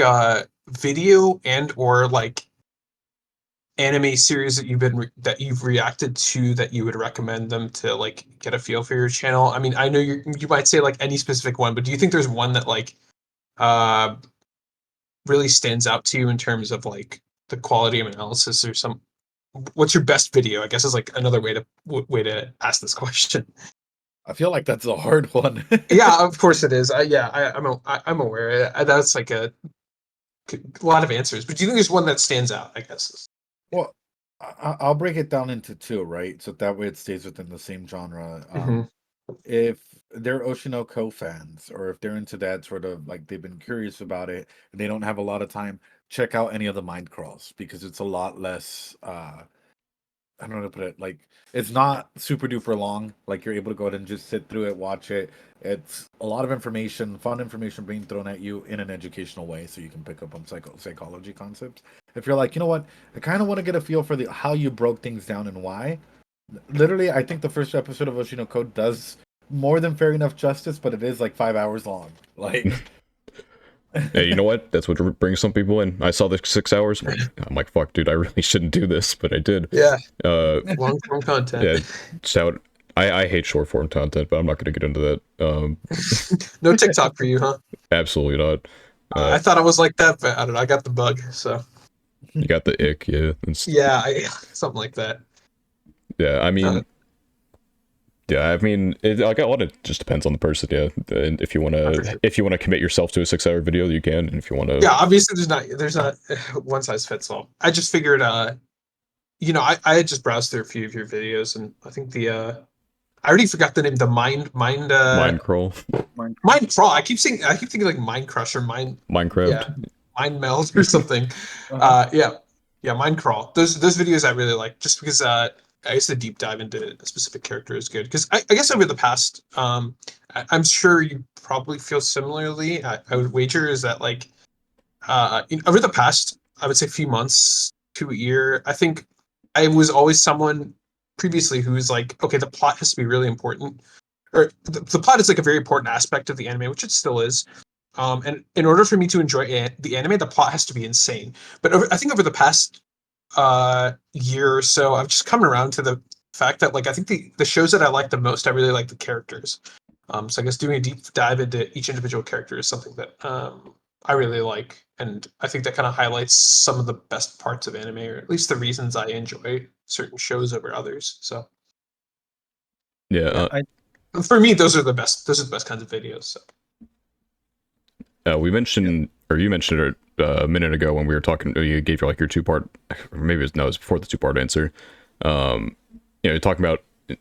video and or like anime series that that you've reacted to that you would recommend them to like get a feel for your channel? I mean, I know you might say like any specific one, but do you think there's one that like uh really stands out to you in terms of like the quality of analysis or some what's your best video, I guess, is like another way to ask this question. I feel like that's a hard one. Yeah, of course it is. I'm aware. That's like a lot of answers, but do you think there's one that stands out, I guess? Well, I'll break it down into two, right? So that way it stays within the same genre. Hmm. If they're Oshinoko fans, or if they're into that sort of like they've been curious about it and they don't have a lot of time, check out any of the mind crawls because it's a lot less. I don't know how to put it. Like it's not super duper long. Like you're able to go ahead and just sit through it, watch it. It's a lot of information, fun information being thrown at you in an educational way, so you can pick up on psychology concepts. If you're like, you know what, I kind of want to get a feel for the how you broke things down and why. Literally, I think the first episode of Oshino Code does more than fair enough justice, but it is like 5 hours long. Like, Hey, you know what? That's what brings some people in. I saw the 6 hours. I'm like, fuck, dude, I really shouldn't do this, but I did. Yeah, Uh, long form content. yeah, shout. I hate short form content, but I'm not going to get into that. No TikTok for you, huh? Absolutely not. I thought I was like that, but I don't know. I got the bug, so You got the ick, yeah. yeah, something like that. Yeah, I Uh, mean, like a lot of just depends on the person, yeah. And for sure. if you want to commit yourself to a 6 hour video, you can. And if you want to, Yeah, obviously there's not one size fits all. I just figured I had just browsed through a few of your videos and I think I already forgot the name, the mind crawl, mind crawl. I keep thinking like mind crush or Minecraft. yeah, mind meld or something. uh-huh. Yeah, mind crawl. Those videos I really like just because I guess the deep dive into a specific character is good because I guess over the past I'm sure you probably feel similarly. I would wager is that like over the past, I would say, few months to a year, I think I was always someone previously who was like, okay, the plot has to be really important, or the plot is like a very important aspect of the anime, which it still is. And in order for me to enjoy the anime, the plot has to be insane. But I think over the past year or so, I've just come around to the fact that like I think the shows that I like the most, I really like the characters. So I guess doing a deep dive into each individual character is something that I really like, and I think that kind of highlights some of the best parts of anime, or at least the reasons I enjoy certain shows over others. So Yeah, Yeah, for me, those are the best. Those are the best kinds of videos. So. we mentioned, or you mentioned it a minute ago when we were talking. You gave your like your two part, maybe it was before the 2-part answer.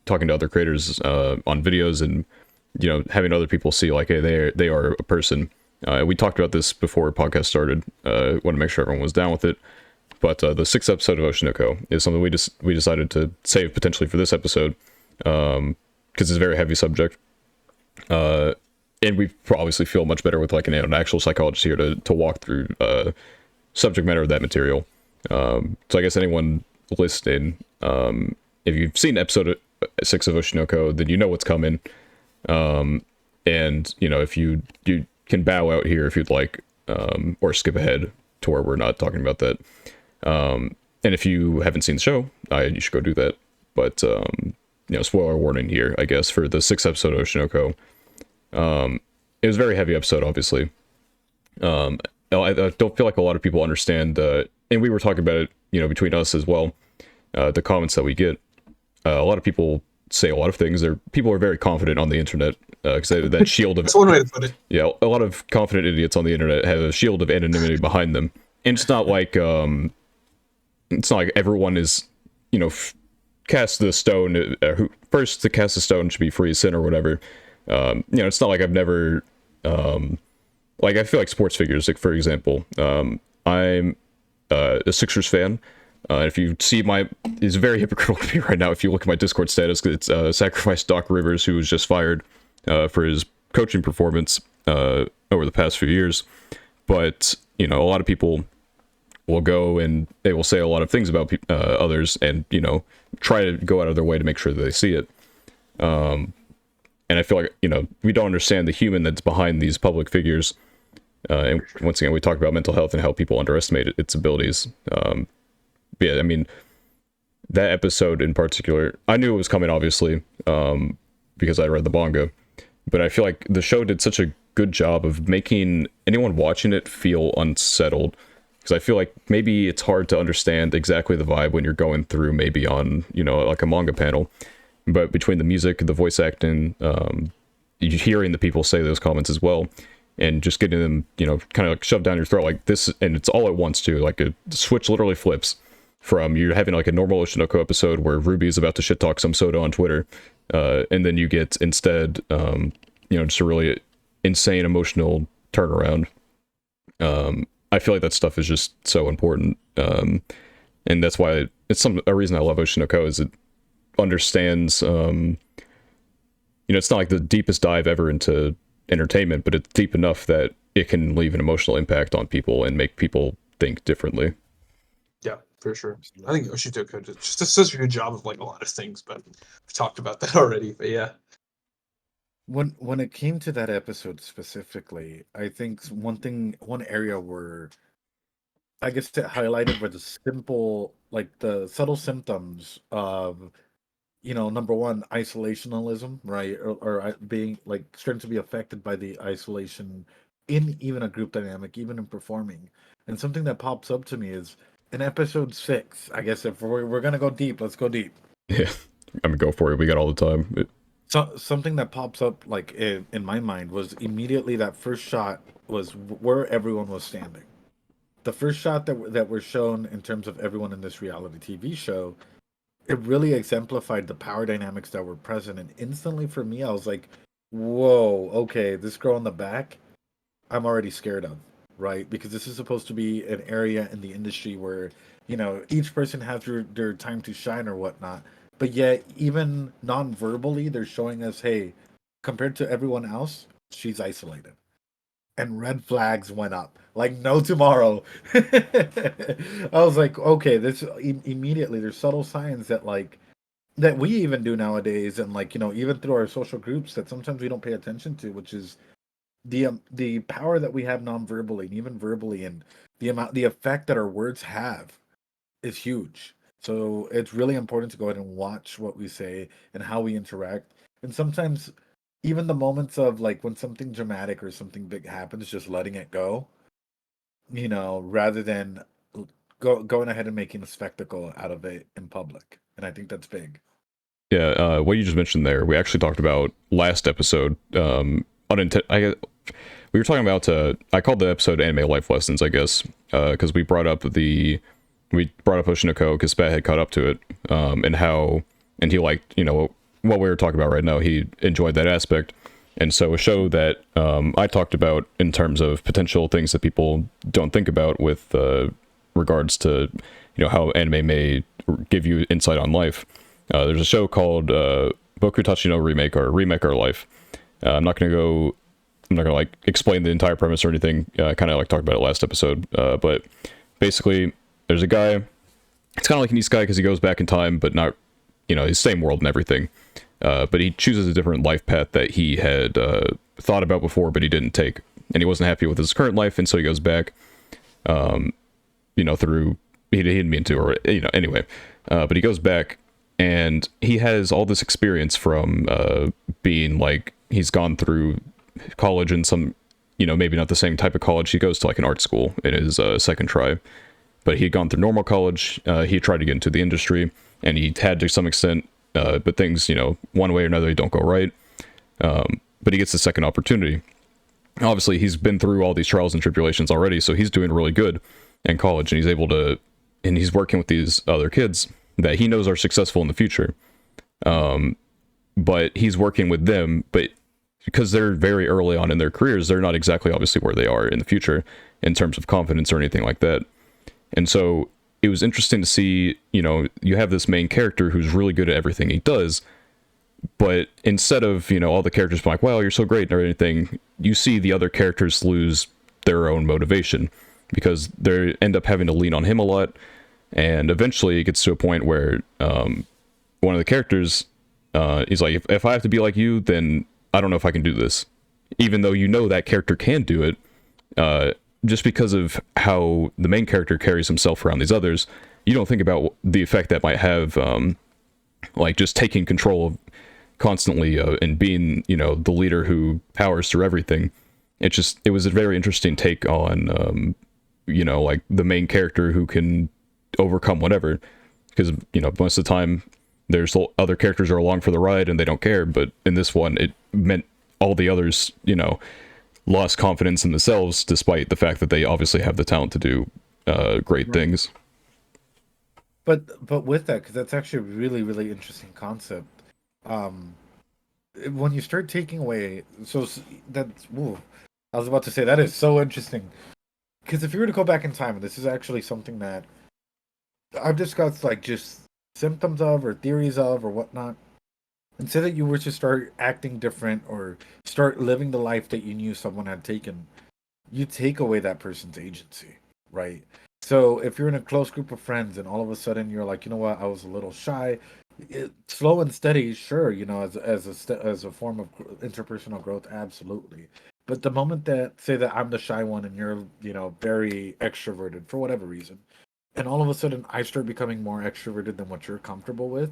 Talking to other creators on videos, and having other people see like, hey, they are a person. We talked about this before the podcast started. Want to make sure everyone was down with it. But the 6th episode of Oshinoko is something we decided to save potentially for this episode, because it's a very heavy subject. And we obviously feel much better with like an actual psychologist here to walk through subject matter of that material. So I guess anyone listening, if you've seen episode 6 of Oshinoko, then you know what's coming. And if you can bow out here if you'd like, or skip ahead to where we're not talking about that. And if you haven't seen the show, you should go do that. But spoiler warning here, I guess, for the 6th episode of Oshinoko. It was a very heavy episode, obviously. I don't feel like a lot of people understand, and we were talking about it, between us as well. The comments that we get, a lot of people say a lot of things. People are very confident on the internet, because that shield of That's one way to put it. yeah, a lot of confident idiots on the internet have a shield of anonymity behind them, and it's not like everyone is cast the stone. Who first to cast the stone should be free of sin or whatever. It's not like I've never, like I feel like sports figures, like for example, I'm a Sixers fan. If you see it's very hypocritical of me right now. If you look at my Discord status, it's sacrificed Doc Rivers, who was just fired for his coaching performance over the past few years. But a lot of people will go and they will say a lot of things about others, and try to go out of their way to make sure that they see it. And I feel like, we don't understand the human that's behind these public figures. And once again, we talked about mental health and how people underestimate its abilities. Yeah, I mean, that episode in particular, I knew it was coming, obviously, because I read the manga. But I feel like the show did such a good job of making anyone watching it feel unsettled. Because I feel like maybe it's hard to understand exactly the vibe when you're going through maybe on, like a manga panel. But between the music, the voice acting, hearing the people say those comments as well, and just getting them, kind of like shoved down your throat like this, and it's all at once too. Like the switch literally flips from you're having like a normal Oshinoko episode where Ruby is about to shit talk some soda on Twitter, and then you get instead, just a really insane emotional turnaround. I feel like that stuff is just so important, and that's why it's a reason I love Oshinoko is it understands, it's not like the deepest dive ever into entertainment, but it's deep enough that it can leave an emotional impact on people and make people think differently. Yeah, for sure. I think Oshitoko did just does such a good job of like a lot of things, but we've talked about that already. But yeah, when it came to that episode specifically, I think one area where I guess it highlighted were the simple, like the subtle symptoms of, number one, isolationalism, right? Or being like starting to be affected by the isolation in even a group dynamic, even in performing. And something that pops up to me is in episode 6, I guess if we're going to go deep, let's go deep. Yeah, I mean, go for it. We got all the time. So something that pops up like in my mind was immediately that first shot was where everyone was standing. The first shot that were shown in terms of everyone in this reality TV show, it really exemplified the power dynamics that were present. And instantly for me, I was like, whoa, okay, this girl in the back, I'm already scared of, right? Because this is supposed to be an area in the industry where, each person has their time to shine or whatnot. But yet, even non verbally, they're showing us, hey, compared to everyone else, she's isolated. And red flags went up like no tomorrow. I was like, okay, this immediately there's subtle signs that that we even do nowadays, and even through our social groups that sometimes we don't pay attention to, which is the power that we have non-verbally and even verbally, and the effect that our words have is huge. So it's really important to go ahead and watch what we say and how we interact. And sometimes even the moments of like when something dramatic or something big happens, just letting it go rather than going ahead and making a spectacle out of it in public. And I think that's big. Yeah, what you just mentioned there, we actually talked about last episode. We were talking about. I called the episode "Anime Life Lessons," I guess, because we brought up Oshinoko because Spat had caught up to it, and he liked, what we were talking about right now. He enjoyed that aspect, and so a show that I talked about in terms of potential things that people don't think about with regards to how anime may give you insight on life. There's a show called Boku Tachi no Remake, or Remake Our Life. I'm not gonna like explain the entire premise or anything. Kind of like talked about it last episode, but basically there's a guy. It's kind of like an Isekai because he goes back in time, but not, his same world and everything. But he chooses a different life path that he had thought about before, but he didn't take, and he wasn't happy with his current life, and so he goes back. Through he didn't mean to, or anyway. But he goes back, and he has all this experience from being like, he's gone through college and some, maybe not the same type of college. He goes to like an art school in his second try, but he had gone through normal college. He tried to get into the industry, and he had to some extent, but things, one way or another, don't go right. But he gets the second opportunity. Obviously, he's been through all these trials and tribulations already, so he's doing really good in college, and he's able to, and he's working with these other kids that he knows are successful in the future. But he's working with them, but because they're very early on in their careers, they're not exactly obviously where they are in the future in terms of confidence or anything like that. And so it was interesting to see, you have this main character who's really good at everything he does, but instead of, all the characters being like, wow, you're so great or anything, you see the other characters lose their own motivation because they end up having to lean on him a lot. And eventually it gets to a point where one of the characters, he's like, if I have to be like you, then I don't know if I can do this. Even though that character can do it, just because of how the main character carries himself around these others, you don't think about the effect that might have, like just taking control of constantly and being, the leader who powers through everything. It was a very interesting take on, like the main character who can overcome whatever, because most of the time there's other characters are along for the ride and they don't care, but in this one it meant all the others lost confidence in themselves, despite the fact that they obviously have the talent to do great things. But with that, because that's actually a really, really interesting concept. When you start taking away, so that's, I was about to say that is so interesting, because if you were to go back in time, and this is actually something that I've discussed, like just symptoms of or theories of or whatnot, and say that you were to start acting different or start living the life that you knew someone had taken, you take away that person's agency, right? So if you're in a close group of friends and all of a sudden you're like, I was a little shy, slow and steady, sure, as a form of interpersonal growth, absolutely. But the moment that, say that I'm the shy one and you're, very extroverted for whatever reason, and all of a sudden I start becoming more extroverted than what you're comfortable with,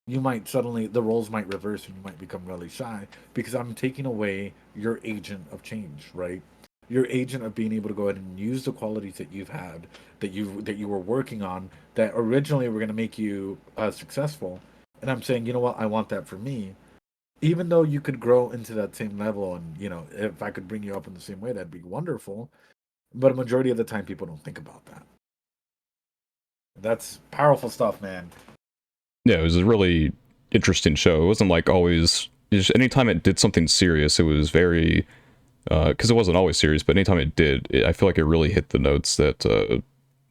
you might suddenly, the roles might reverse and you might become really shy because I'm taking away your agent of change, right? Your agent of being able to go ahead and use the qualities that you've had, that you were working on, that originally were going to make you successful. And I'm saying, I want that for me. Even though you could grow into that same level, and if I could bring you up in the same way, that'd be wonderful. But a majority of the time, people don't think about that. That's powerful stuff, man. Yeah, it was a really interesting show. It wasn't like always, just anytime it did something serious, it was very, because it wasn't always serious, but anytime it did, I feel like it really hit the notes that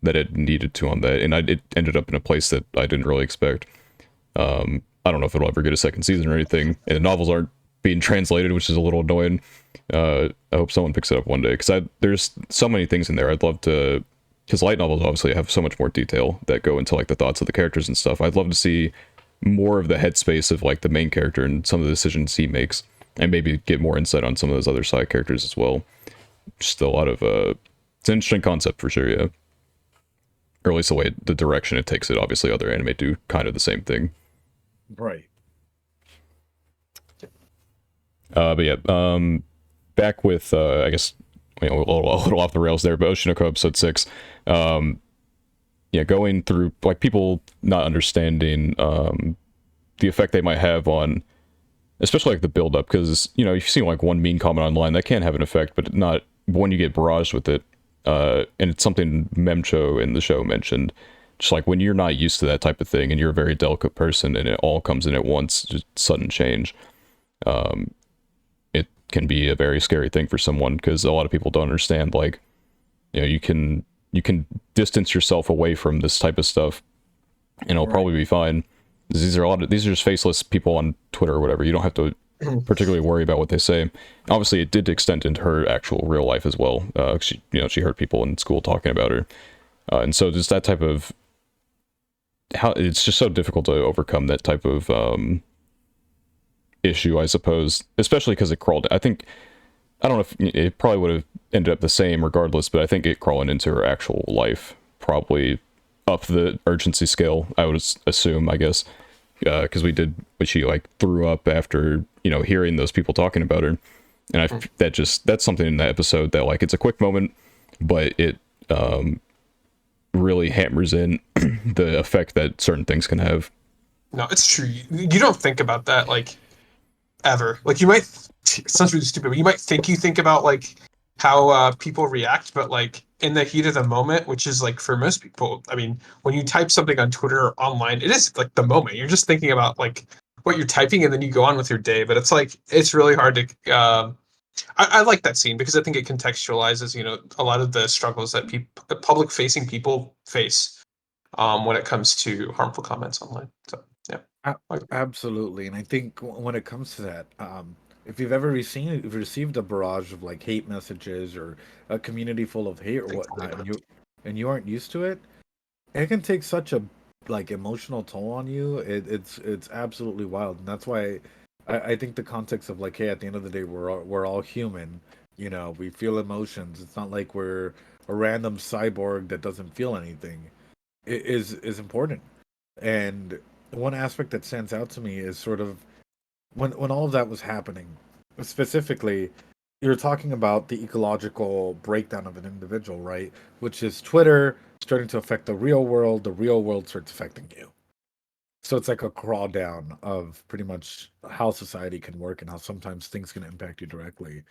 it needed to on that, and it ended up in a place that I didn't really expect. I don't know if it'll ever get a second season or anything, and the novels aren't being translated, which is a little annoying. I hope someone picks it up one day, because there's so many things in there I'd love to, because light novels obviously have so much more detail that go into like the thoughts of the characters and stuff. I'd love to see more of the headspace of like the main character and some of the decisions he makes, and maybe get more insight on some of those other side characters as well. Just a lot of it's an interesting concept for sure, yeah. Or at least the direction it takes it. Obviously other anime do kind of the same thing. Right. But yeah, back with I guess you know, a little off the rails there, but Oshinoko episode 6, yeah, going through like people not understanding the effect they might have on, especially like the build up, because you know if you see like one mean comment online that can have an effect, but not when you get barraged with it. And it's something Memcho in the show mentioned. Just like when you're not used to that type of thing and you're a very delicate person and it all comes in at once, just sudden change. It can be a very scary thing for someone because a lot of people don't understand. Like, you know, you can distance yourself away from this type of stuff, and it'll probably be fine. These are just faceless people on Twitter or whatever. You don't have to particularly worry about what they say. Obviously, it did extend into her actual real life as well. She heard people in school talking about her, and so just that type of how it's just so difficult to overcome that type of issue, I suppose, especially because it crawled. I don't know if it probably would have ended up the same regardless, but I think it crawling into her actual life probably up the urgency scale, I would assume, I guess, because when she like threw up after, you know, hearing those people talking about her. And that's something in that episode that like, it's a quick moment, but it really hammers in the effect that certain things can have. No, it's true. You don't think about that, like, ever. Like, you might, it sounds really stupid, but you might think about, like, how people react, but, like, in the heat of the moment, which is, like, for most people, I mean, when you type something on Twitter or online, it is, like, the moment. You're just thinking about, like, what you're typing, and then you go on with your day. But it's, like, it's really hard to, I like that scene because I think it contextualizes, you know, a lot of the struggles that public-facing people face when it comes to harmful comments online. So, yeah. Absolutely, and I think when it comes to that, if you've ever received a barrage of like hate messages or a community full of hate or whatnot, and you aren't used to it, it can take such a like emotional toll on you. It's absolutely wild, and that's why I think the context of like, hey, at the end of the day, we're all human. You know, we feel emotions. It's not like we're a random cyborg that doesn't feel anything. It is important. And one aspect that stands out to me is sort of when all of that was happening, specifically, you're talking about the ecological breakdown of an individual, right? Which is Twitter starting to affect the real world starts affecting you. So it's like a crawl down of pretty much how society can work and how sometimes things can impact you directly.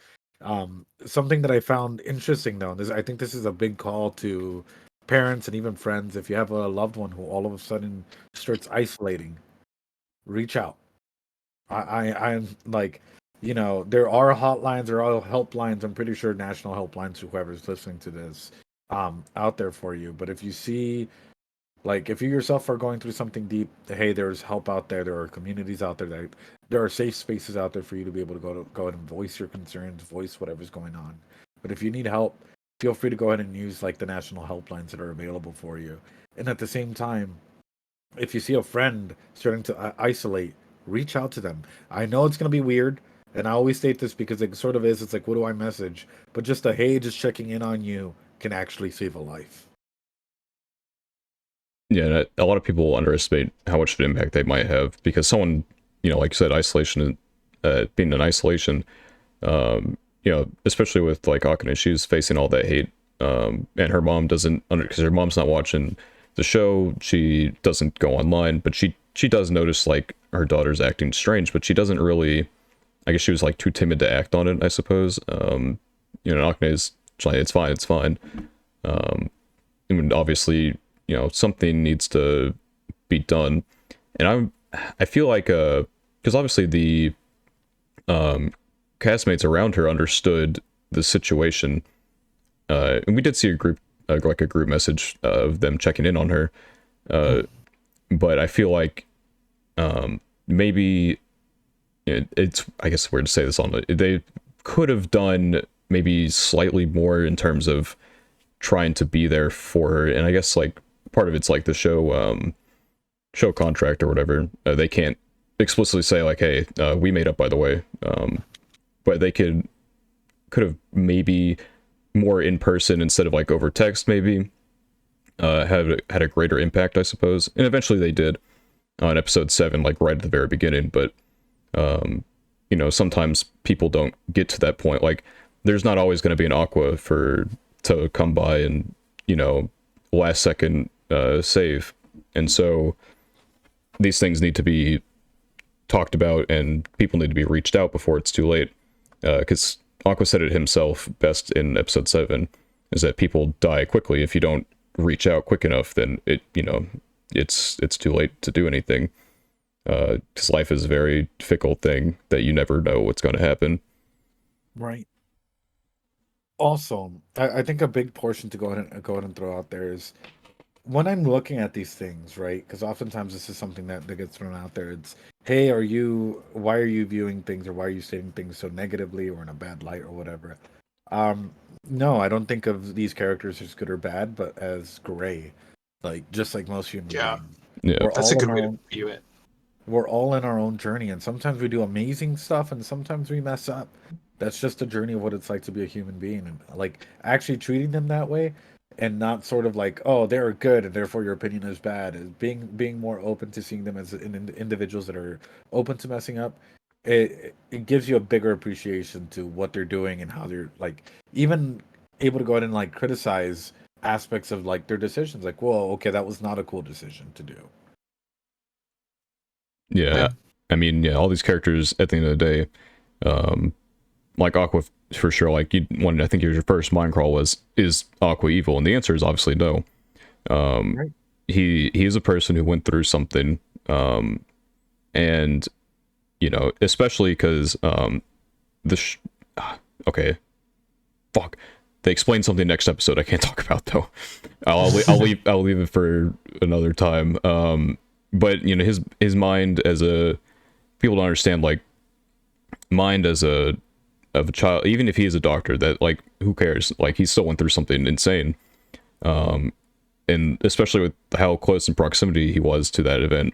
Something that I found interesting though, and I think this is a big call to parents and even friends. If you have a loved one who all of a sudden starts isolating, reach out. I'm like, you know, there are hotlines, there are helplines. I'm pretty sure national helplines, whoever's listening to this, out there for you. But if you see, like, if you yourself are going through something deep, hey, there's help out there. There are communities out there that there are safe spaces out there for you to be able to go ahead and voice your concerns, voice whatever's going on. But if you need help, feel free to go ahead and use like the national helplines that are available for you. And at the same time, if you see a friend starting to isolate, reach out to them. I know it's going to be weird, and I always state this because it sort of is. It's like, what do I message? But just a hey, just checking in on you can actually save a life. Yeah, and a lot of people underestimate how much of an impact they might have because someone, you know, like you said, isolation, being in isolation, you know, especially with like Akane, she's facing all that hate, and her mom doesn't, because her mom's not watching the show, she doesn't go online, but she does notice like her daughter's acting strange, but she doesn't really, I guess she was like too timid to act on it, I suppose. You know, Akane's like, it's fine. And obviously, you know, something needs to be done. And I feel like, because obviously the castmates around her understood the situation. And we did see a group, like a group message of them checking in on her. But I feel like maybe it's, I guess, weird to say this on it. They could have done maybe slightly more in terms of trying to be there for her. And I guess like part of it's like the show contract or whatever. They can't explicitly say like, hey, we made up, by the way. But they could have maybe more in person instead of like over text, maybe had a greater impact, I suppose. And eventually they did on episode 7, like right at the very beginning. But you know, sometimes people don't get to that point. Like there's not always going to be an Aqua to come by and, you know, last second save. And so these things need to be talked about and people need to be reached out before it's too late. Because Aqua said it himself best in episode 7, is that people die quickly. If you don't reach out quick enough, then it's too late to do anything. Because life is a very fickle thing that you never know what's going to happen. Right. Also, I think a big portion to go ahead and throw out there is when I'm looking at these things, right? Because oftentimes this is something that gets thrown out there. It's, hey, why are you viewing things or why are you stating things so negatively or in a bad light or whatever? Um, no, I don't think of these characters as good or bad, but as gray, like just like most human Yeah, beings. Yeah. We're that's a all in good our way to own view it. we're all in our own journey, and sometimes we do amazing stuff and sometimes we mess up. That's just the journey of what it's like to be a human being, and like actually treating them that way and not sort of like, oh, they're good and therefore your opinion is bad, is being more open to seeing them as individuals that are open to messing up. It gives you a bigger appreciation to what they're doing and how they're like even able to go ahead and like criticize aspects of like their decisions, like, whoa, okay, that was not a cool decision to do. Yeah. Yeah. I mean, yeah, all these characters at the end of the day, um, like Aqua for sure, like you wanted, I think your first mind crawl was, is Aqua evil? And the answer is obviously no. Um, Right. he is a person who went through something, and you know, especially because the okay, fuck, they explain something next episode I can't talk about though. I'll leave it for another time. But you know, his mind as a, people don't understand, like, mind as a of a child, even if he is a doctor, that, like, who cares, like, he still went through something insane. And especially with how close in proximity he was to that event.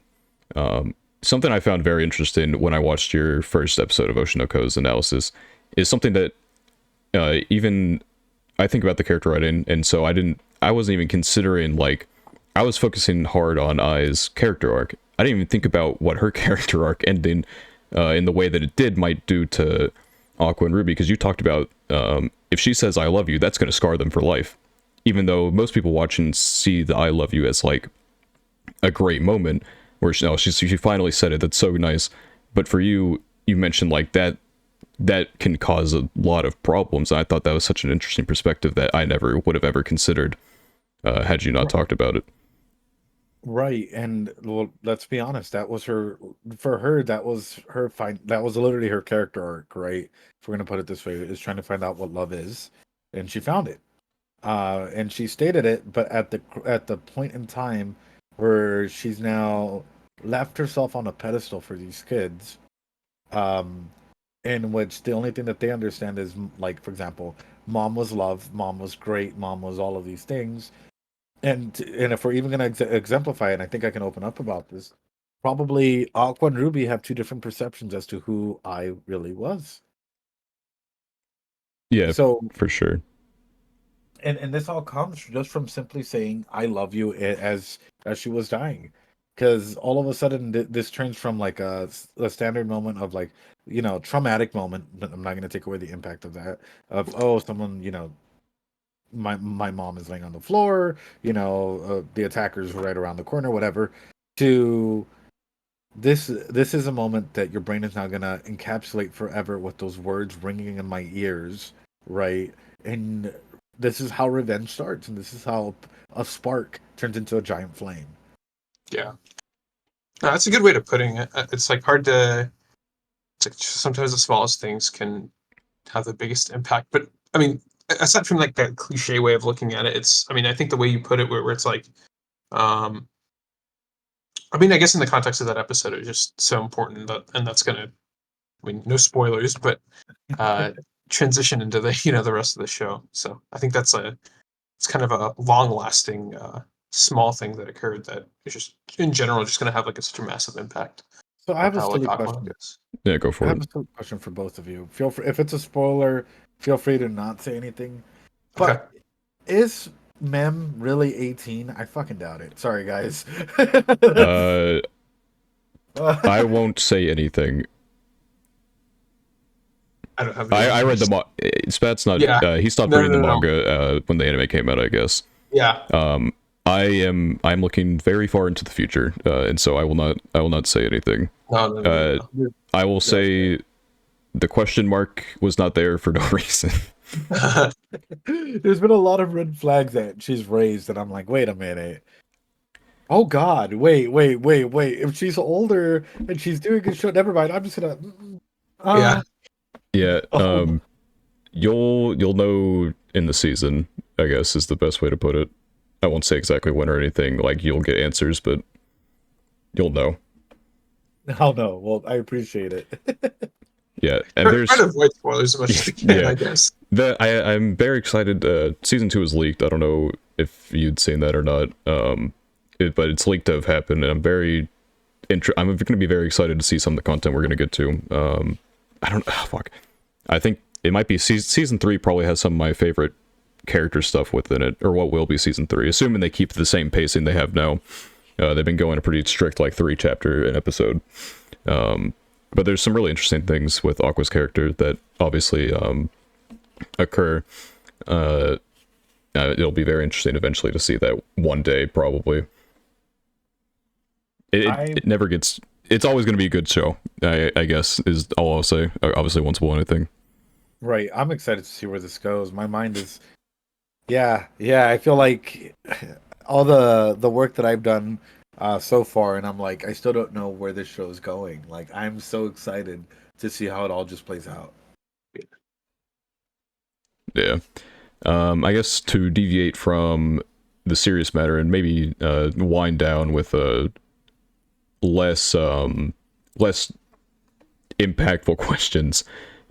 Something I found very interesting when I watched your first episode of Oshinoko's analysis is something that even I think about the character writing, and so I wasn't even considering, like, I was focusing hard on Ai's character arc. I didn't even think about what her character arc ending in the way that it did might do to Aqua and Ruby, because you talked about if she says I love you, that's going to scar them for life. Even though most people watching see the I love you as like a great moment where she finally said it, that's so nice. But for you, you mentioned like that can cause a lot of problems. And I thought that was such an interesting perspective that I never would have ever considered had you not talked about it. Right, and well, let's be honest, that was her for her, that was her that was literally her character arc, right? If we're gonna put it this way, is trying to find out what love is, and she found it. And she stated it, but at the point in time where she's now left herself on a pedestal for these kids, um, in which the only thing that they understand is like, for example, mom was love, mom was great, mom was all of these things, and if we're even going to exemplify it, and I think I can open up about this, probably Aqua and Ruby have two different perceptions as to who I really was. Yeah, So, for sure. and this all comes just from simply saying "I love you" as she was dying, because all of a sudden this turns from like a standard moment of like, traumatic moment. But I'm not going to take away the impact of that, of, oh, someone, my mom is laying on the floor, the attackers right around the corner, whatever, to this is a moment that your brain is now gonna encapsulate forever with those words ringing in my ears, right? And this is how revenge starts, and this is how a spark turns into a giant flame. Yeah. No, that's a good way of putting it. It's like hard to. It's like sometimes the smallest things can have the biggest impact. But I mean, aside from like that cliche way of looking at it, it's. I mean, I think the way you put it, where it's like, um, I mean, I guess in the context of that episode, it's just so important that, and that's gonna. I mean, no spoilers, but uh, transition into the the rest of the show. So I think it's kind of a long lasting small thing that occurred that is just in general just going to have like such a massive impact So I on have a how like silly Aquaman question. goes. Yeah, go I for have it. a silly question for both of you. Feel free, if it's a spoiler, feel free to not say anything. Okay. But is Mem really 18? I fucking doubt it. Sorry, guys. Uh, I won't say anything. I don't have the I read others. the Spat's not. Yeah. He stopped No, reading no, the no, no. manga when the anime came out, I guess. Yeah. I'm looking very far into the future, and so I will not say anything. No, no, no, no. I will say the question mark was not there for no reason. No. There's been a lot of red flags that she's raised, and I'm like, wait a minute. Oh God, wait. If she's older and she's doing a show, never mind. I'm just gonna. Yeah. Yeah, Oh, you'll know in the season, I guess is the best way to put it. I won't say exactly when or anything. Like you'll get answers, but you'll know. oh no. Well, I appreciate it. Yeah, and Try there's to avoid spoilers as much as we can, yeah. I guess. I'm very excited. Season 2 is leaked. I don't know if you'd seen that or not. But it's leaked to have happened, and I'm going to be very excited to see some of the content we're going to get to. I don't. Oh, fuck. I think it might be season 3. Probably has some of my favorite character stuff within it, or what will be season 3, assuming they keep the same pacing they have now. They've been going a pretty strict, like 3-chapter an episode. But there's some really interesting things with Aqua's character that obviously occur. It'll be very interesting eventually to see that one day, probably. It never gets. It's always going to be a good show, I guess, is all I'll say. Obviously, won't spoil anything. Right. I'm excited to see where this goes. My mind is. Yeah. I feel like all the work that I've done so far, and I'm like, I still don't know where this show is going. Like, I'm so excited to see how it all just plays out. Yeah. I guess to deviate from the serious matter and maybe wind down with a less impactful questions.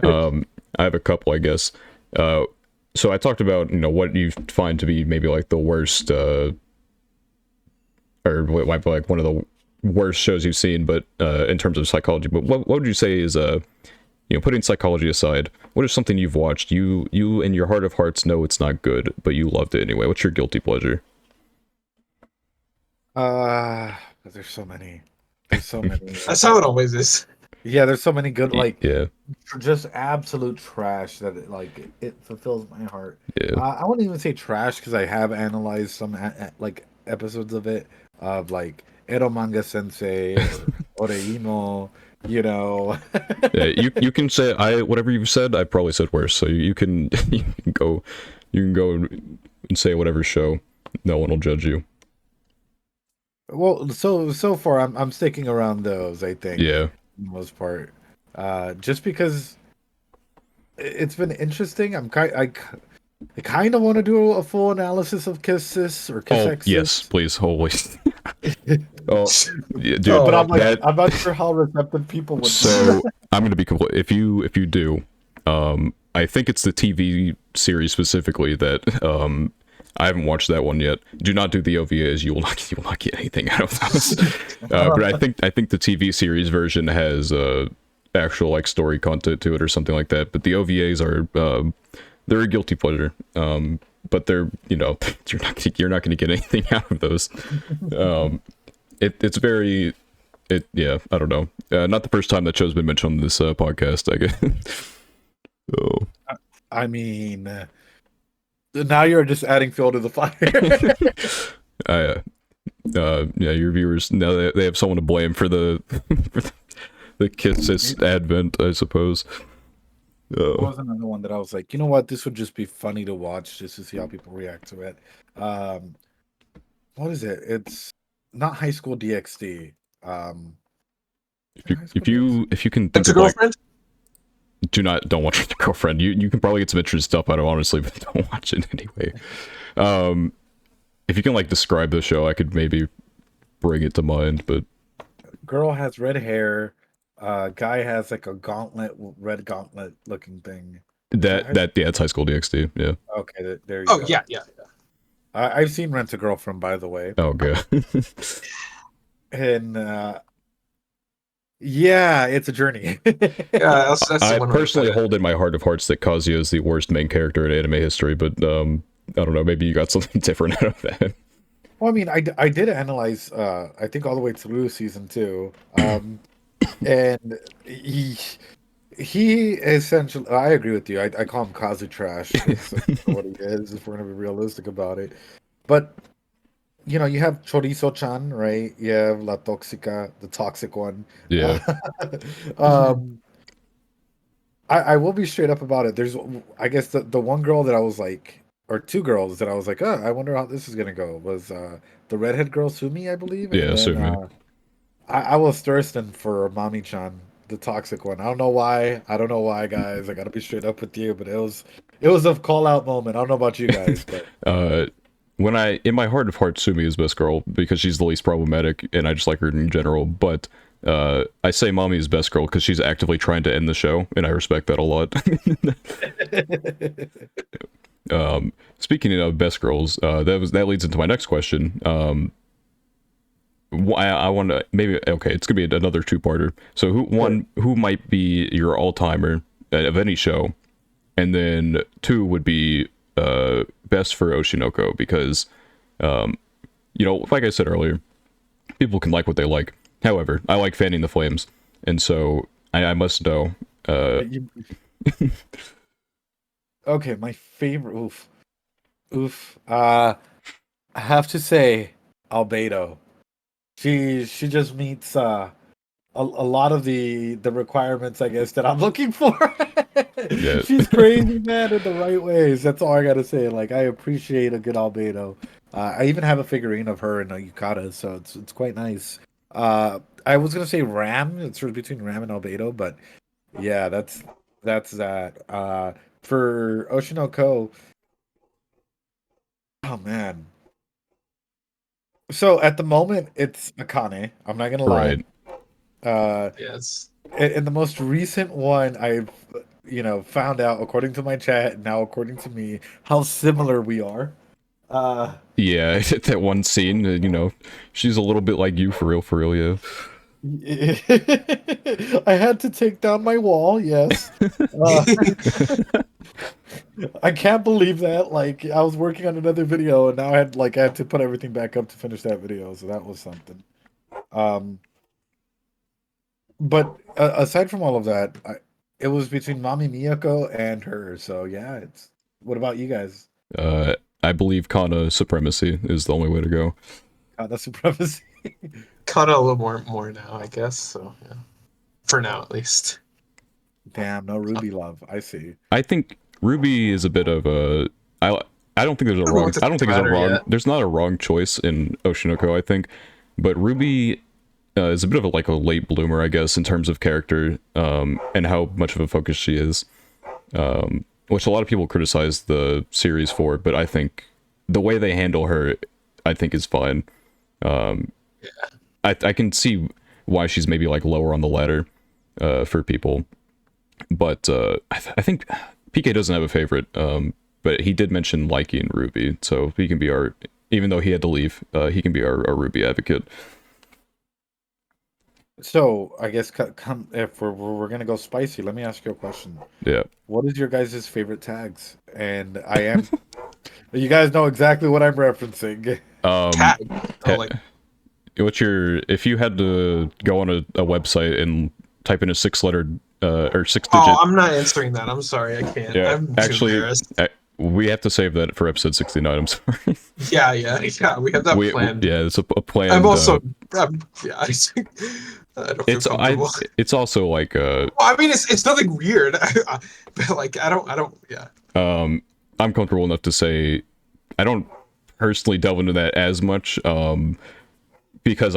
I have a couple, I guess. So I talked about what you find to be maybe like the worst, or like one of the worst shows you've seen, but in terms of psychology. But what would you say is putting psychology aside, what is something you've watched you in your heart of hearts know it's not good, but you loved it anyway? What's your guilty pleasure? There's so many. There's so many. That's how it always is. Yeah, there's so many good, like, Yeah, just absolute trash that it fulfills my heart. yeah, I wouldn't even say trash because I have analyzed some like episodes of it, of like Ero Manga Sensei or Oreimo, you know. yeah. You can say whatever you've said. I probably said worse. So you can you can go and say whatever show. No one will judge you. Well, so far I'm sticking around those, I think, Yeah, for the most part. Just because it's been interesting. I kind of want to do a full analysis of Kisses or oh Kissexes. yes, please. Holy. Oh, yeah, dude. Oh, But I'm like, that- I'm not sure how receptive people would. So I'm gonna be complete. If you do, I think it's the TV series specifically that I haven't watched that one yet. Do not do the OVAs. You will not get anything out of those. But I think the TV series version has actual like story content to it or something like that. But the OVAs are they're a guilty pleasure. But they're you're not gonna get anything out of those. It's very. Yeah, I don't know. Not the first time that show's been mentioned on this podcast, I guess. Oh. I mean, now you're just adding fuel to the fire. Yeah, your viewers now they have someone to blame for the for the Kisses advent, I suppose. There was another one that I was like, you know what, this would just be funny to watch just to see how people react to it. What is it? It's not High School DxD. If you can think That's a of like, girlfriend? don't watch Your Girlfriend. You can probably get some interesting stuff out of it, honestly, but don't watch it anyway. If you can like describe the show, I could maybe bring it to mind, but Girl has red hair. Guy has like a red gauntlet looking thing. yeah, it's High School DxD. Yeah. Okay, there you Oh, go. yeah. I've seen Rent a Girlfriend, by the way. Oh, good. And yeah, it's a journey. Yeah, that's the I one way to personally put it. hold in my heart of hearts that Kazuya is the worst main character in anime history, but I don't know, maybe you got something different out of that. Well, I mean, I did analyze, I think all the way through season 2, and He essentially, I agree with you. I call him Kazu Trash. That's what he is, if we're gonna be realistic about it. But you have Chorizo-chan, right? You have La Toxica, the toxic one. Yeah, Um, I will be straight up about it. There's, I guess the one girl that I was like, or two girls that I was like, oh, I wonder how this is gonna go. Was the redhead girl Sumi, I believe, and yeah, then Sumi. I was thirsting for Mami-chan, the toxic one. I don't know why. I don't know why, guys. I gotta be straight up with you, but it was a call out moment. I don't know about you guys, but uh, when in my heart of hearts, Sumi is best girl because she's the least problematic, and I just like her in general. But I say Mommy is best girl because she's actively trying to end the show, and I respect that a lot. Speaking of best girls, that leads into my next question. I want to maybe okay, it's gonna be another two-parter. So who might be your all-timer of any show, and then two would be best for Oshinoko because like I said earlier, people can like what they like. However, I like fanning the flames, and so I must know. You- okay, my favorite. Oof. I have to say, Albedo. She just meets a lot of the requirements, I guess, that I'm looking for. Yeah. She's crazy, man, in the right ways. That's all I gotta say. Like, I appreciate a good Albedo. I even have a figurine of her in a yukata, so it's quite nice. I was gonna say Ram. It's sort of between Ram and Albedo, but yeah, that's that. For Oshinoko, oh man. So at the moment, it's Akane. I'm not gonna lie. Right. Yes. In the most recent one, I've found out, according to my chat, now according to me, how similar we are. Uh, Yeah, that one scene, she's a little bit like you for real, yeah. I had to take down my wall. Yes, uh, I can't believe that. Like, I was working on another video, and now I had to put everything back up to finish that video. So that was something. Um, but aside from all of that, it was between Mami Miyako and her. So yeah, it's. What about you guys? I believe Kana supremacy is the only way to go. God, that's supremacy. Kind of a little more now, I guess. So yeah, for now at least. Damn, no Ruby love. I see. I think Ruby is a bit of a I don't think there's a I don't know wrong what to I don't think think there's a about her wrong yet. there's not a wrong choice in Oshinoko, I think. But Ruby is a bit of a late bloomer, I guess, in terms of character, and how much of a focus she is. Which a lot of people criticize the series for, but I think the way they handle her, I think is fine. I can see why she's maybe lower on the ladder for people, but I think PK doesn't have a favorite, but he did mention liking Ruby, so he can be our, even though he had to leave, he can be our Ruby advocate. So I guess come if we're gonna go spicy, let me ask you a question. Yeah. What is your guys' favorite tags? And you guys know exactly what I'm referencing. Tag. Oh, like If you had to go on a website and type in a six-letter or six-digit. oh, I'm not answering that. I'm sorry, I can't. Yeah, I'm too actually, embarrassed. we have to save that for episode 69. I'm sorry. Yeah. We have that planned. Yeah, it's a plan. I'm also, yeah, I don't feel It's comfortable. it's also Well, I mean, it's nothing weird, but I don't, yeah. I'm comfortable enough to say I don't personally delve into that as much, because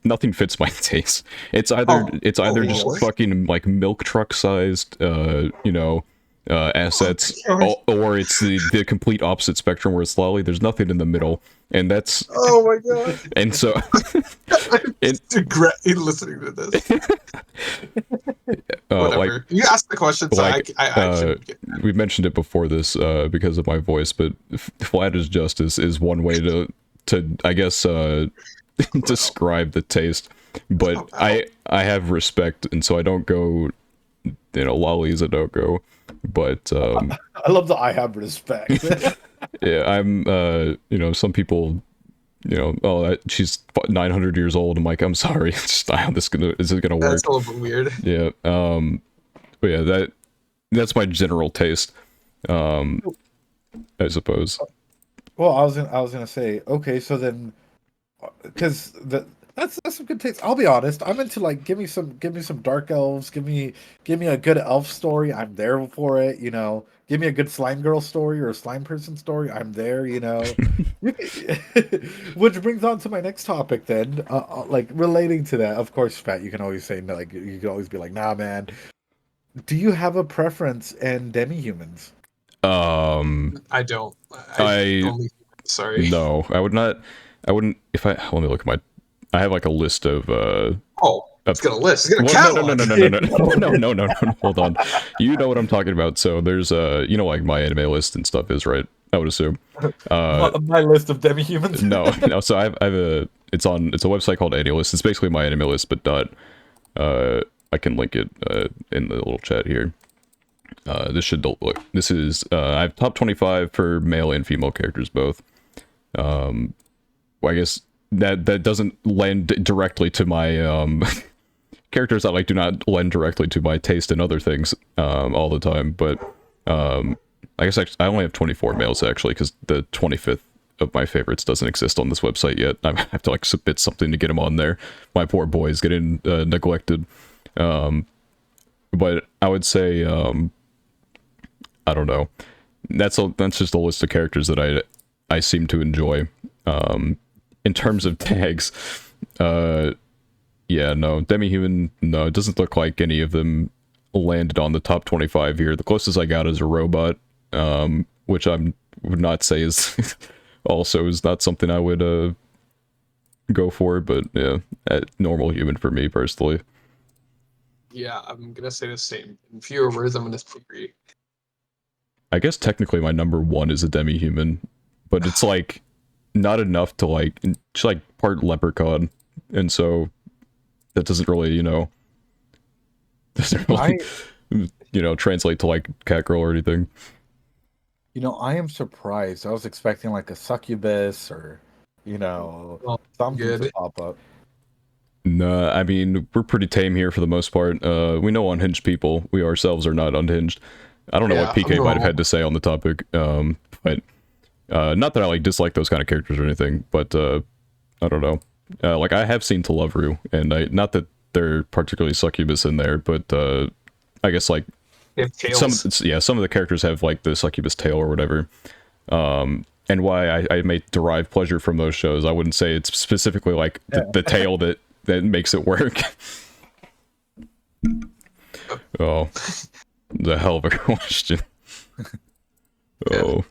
nothing fits my taste. It's either just really? fucking milk truck sized assets, or it's the complete opposite spectrum where it's lolly. There's nothing in the middle, and that's Oh my god. and so I regret listening to this. Whatever. You asked the question, so I should get we mentioned it before this because of my voice, but flat as justice is one way to I guess describe the taste. But I have respect, and so I don't go lollies. I don't go, but I love that I have respect. yeah, I'm some people she's 900 years old. I'm like, I'm sorry, it's just, this is gonna work. That's a little bit weird. Yeah. But yeah, that's my general taste. Um, I suppose. Well, I was gonna say, okay, so then, because that's some good taste. I'll be honest, I'm into like give me some dark elves, give me a good elf story. I'm there for it. You know, give me a good slime girl story or a slime person story. I'm there. You know, which brings on to my next topic. Then, like relating to that, of course, Pat, you can always say no, like you can always be like, nah, man. Do you have a preference in demi-humans? I don't. I I only. Sorry. No, I would not. I wouldn't. If I let me look at my. I have like a list of Oh, of it's got a list. It's got a well, catalog. no. Hold on. You know what I'm talking about. So there's you know, like my anime list and stuff is, right? I would assume. My list of demi-humans. No. So I have a. It's a website called AniList. It's basically my anime list, but not. I can link it in the little chat here. This should look. This is I have top 25 for male and female characters both. Well, I guess that doesn't lend directly to my characters that like do not lend directly to my taste in other things all the time, but I guess I only have 24 males actually, because the 25th of my favorites doesn't exist on this website yet. I have to like submit something to get them on there. My poor boy's getting neglected. But I would say I don't know. That's just a list of characters that I seem to enjoy. In terms of tags, yeah, no, demi-human, no, it doesn't look like any of them landed on the top 25 here. The closest I got is a robot, which would not say is also is not something I would go for, but yeah, normal human for me personally. Yeah, I'm gonna say the same. In fewer words, I'm gonna agree. I guess technically my number one is a demi-human, but it's like not enough to like, it's like part leprechaun, and so that doesn't really, doesn't really, translate to like catgirl or anything. I am surprised. I was expecting like a succubus or, Well, something to good. pop up. Nah, I mean, we're pretty tame here for the most part. We know unhinged people. We ourselves are not unhinged. I don't know what Yeah, I'm PK might have normal. had to say on the topic, but not that I like dislike those kind of characters or anything, but I don't know. Like I have seen To Love Ru, and not that they're particularly succubus in there, but I guess like They have tails. some of the characters have like the succubus tail or whatever. And why I may derive pleasure from those shows. I wouldn't say it's specifically like the tail that makes it work. Oh, the hell of a question. Oh.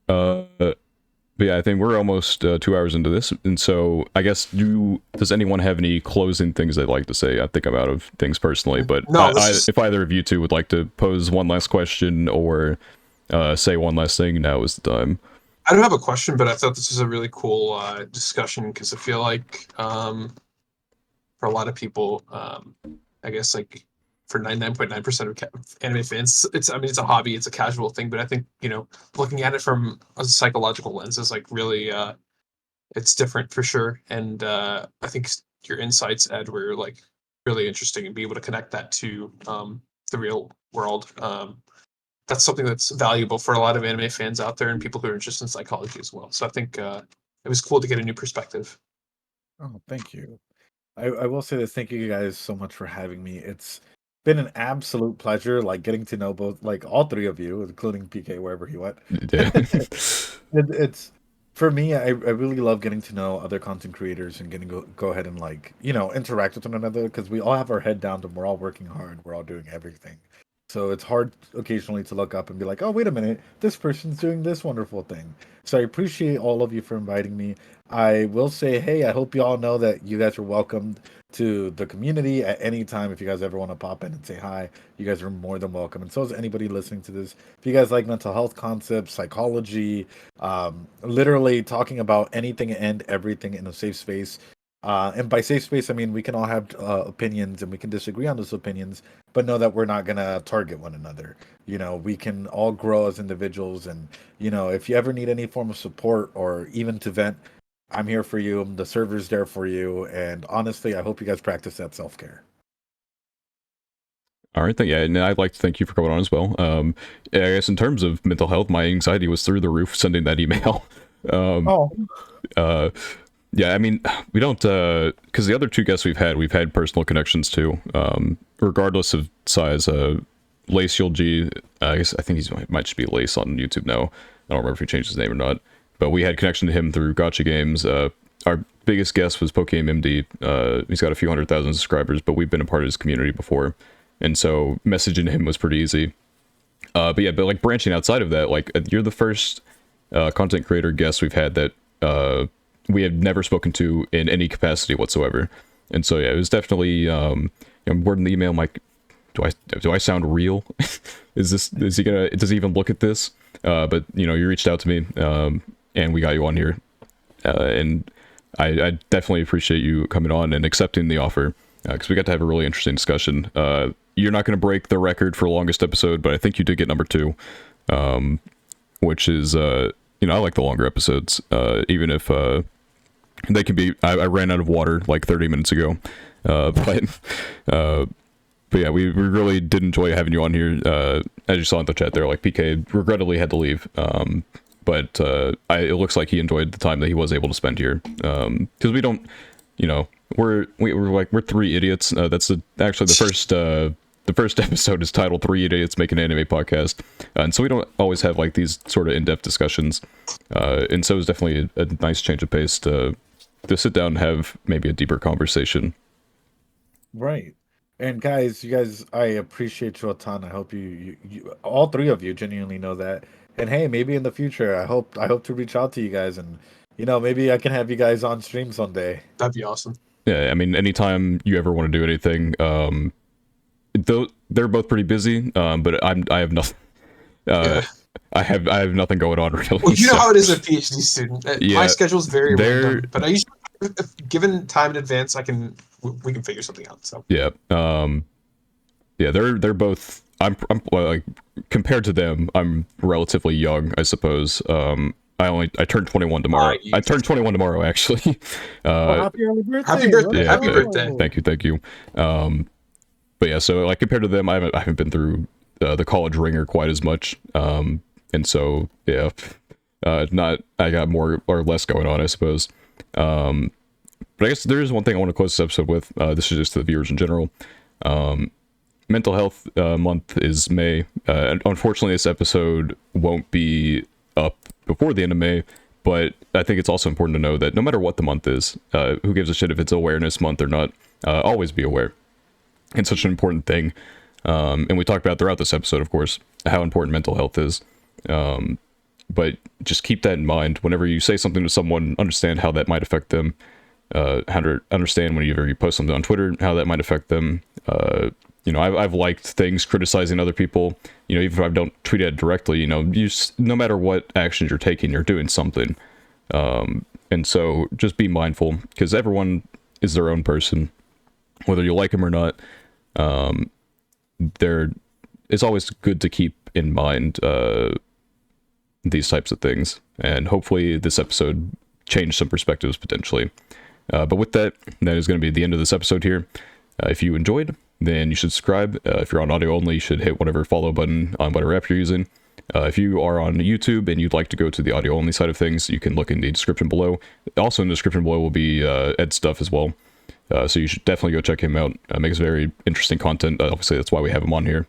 But yeah, I think we're almost 2 hours into this, and so I guess does anyone have any closing things they'd like to say? I think I'm out of things personally, but No, if either of you two would like to pose one last question or say one last thing, now is the time. I don't have a question, but I thought this was a really cool discussion because I feel like for a lot of people, I guess like for 99.9% of anime fans, it's a hobby, it's a casual thing, but I think looking at it from a psychological lens is like really it's different for sure, and I think your insights, Ed, were like really interesting and be able to connect that to the real world. That's something that's valuable for a lot of anime fans out there and people who are interested in psychology as well. So I think it was cool to get a new perspective. Oh, thank you. I will say this. Thank you guys so much for having me. It's been an absolute pleasure, like getting to know both, like all three of you, including PK wherever he went. Yeah. It's for me. I really love getting to know other content creators and getting go ahead and like interact with one another because we all have our head down and we're all working hard. We're all doing everything. So it's hard occasionally to look up and be like, oh, wait a minute, this person's doing this wonderful thing. So I appreciate all of you for inviting me. I will say, hey, I hope you all know that you guys are welcomed to the community at any time. If you guys ever want to pop in and say hi, you guys are more than welcome. And so is anybody listening to this. If you guys like mental health concepts, psychology, literally talking about anything and everything in a safe space. And by safe space, I mean we can all have opinions and we can disagree on those opinions, but know that we're not gonna target one another. We can all grow as individuals, and if you ever need any form of support or even to vent, I'm here for you. The server's there for you, and honestly, I hope you guys practice that self care. All right, yeah, and I'd like to thank you for coming on as well. I guess in terms of mental health, my anxiety was through the roof sending that email. Oh, Uh, yeah, I mean, we don't, because the other two guests we've had personal connections too, regardless of size. Lace G, I think he might just be Lace on YouTube now. I don't remember if he changed his name or not, but we had connection to him through Gotcha Games. Our biggest guest was Pokemon MD. He's got a few 100,000 subscribers, but we've been a part of his community before, and so messaging him was pretty easy. But like branching outside of that, like you're the first content creator guest we've had that we have never spoken to in any capacity whatsoever, and so yeah, it was definitely wording the email. I'm like, do I sound real? Is he gonna? Does he even look at this? But you reached out to me, and we got you on here, and I definitely appreciate you coming on and accepting the offer, because we got to have a really interesting discussion. You're not going to break the record for longest episode, but I think you did get number 2, which is I like the longer episodes, even if they can be. I ran out of water like 30 minutes ago, but yeah, we really did enjoy having you on here. As you saw in the chat there, like PK regrettably had to leave, but it looks like he enjoyed the time that he was able to spend here, because we don't, we're 3 idiots. That's actually the first episode is titled 3 Idiots Make an Anime Podcast, and so we don't always have like these sort of in-depth discussions, and so it's definitely a nice change of pace to sit down and have maybe a deeper conversation. right. And guys, I appreciate you a ton. I hope you all 3 of you genuinely know that. And hey, maybe in the future, I hope to reach out to you guys, and maybe I can have you guys on stream someday. That'd be awesome. Yeah, I mean, anytime you ever want to do anything, though they're both pretty busy, but I have nothing. Yeah. I have nothing going on really. Well, you know how it is as a PhD student. Yeah, My schedule's very random, but I usually, if given time in advance, we can figure something out. So yeah, yeah, they're both. I'm like, compared to them, I'm relatively young, I suppose. I turned 21 tomorrow. I turned 21 tomorrow, actually. Happy early birthday! Happy birthday! Yeah, Happy birthday! Thank you. But yeah, so like compared to them, I haven't been through the college ringer quite as much. And so yeah, I got more or less going on, I suppose. But I guess there is one thing I want to close this episode with. This is just to the viewers in general. Mental health month is May. Unfortunately, this episode won't be up before the end of May, but I think it's also important to know that no matter what the month is, who gives a shit if it's awareness month or not, always be aware. It's such an important thing. And we talked about throughout this episode, of course, how important mental health is. But just keep that in mind. Whenever you say something to someone, understand how that might affect them. How to understand whenever you post something on Twitter, how that might affect them. I've liked things criticizing other people, even if I don't tweet at it directly, no matter what actions you're taking, you're doing something. And so just be mindful, because everyone is their own person, whether you like them or not. It's always good to keep in mind these types of things, and hopefully this episode changed some perspectives potentially. But with that is going to be the end of this episode here. If you enjoyed, then you should subscribe. If you're on audio only, you should hit whatever follow button on whatever app you're using. If you are on YouTube and you'd like to go to the audio only side of things, you can look in the description below. Also in the description below will be Ed's stuff as well. So you should definitely go check him out. Makes very interesting content. Obviously, that's why we have him on here.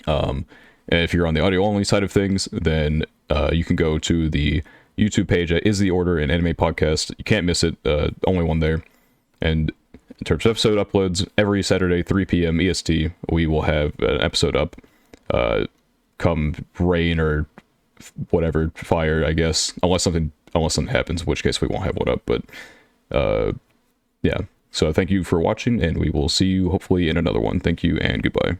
And if you're on the audio only side of things, then you can go to the YouTube page at Is the Order an Anime Podcast. You can't miss it. Only one there. And in terms of episode uploads, every Saturday 3 p.m. EST, we will have an episode up. Come rain or whatever, fire, I guess, unless something happens, in which case we won't have one up. But yeah. So thank you for watching, and we will see you hopefully in another one. Thank you and goodbye.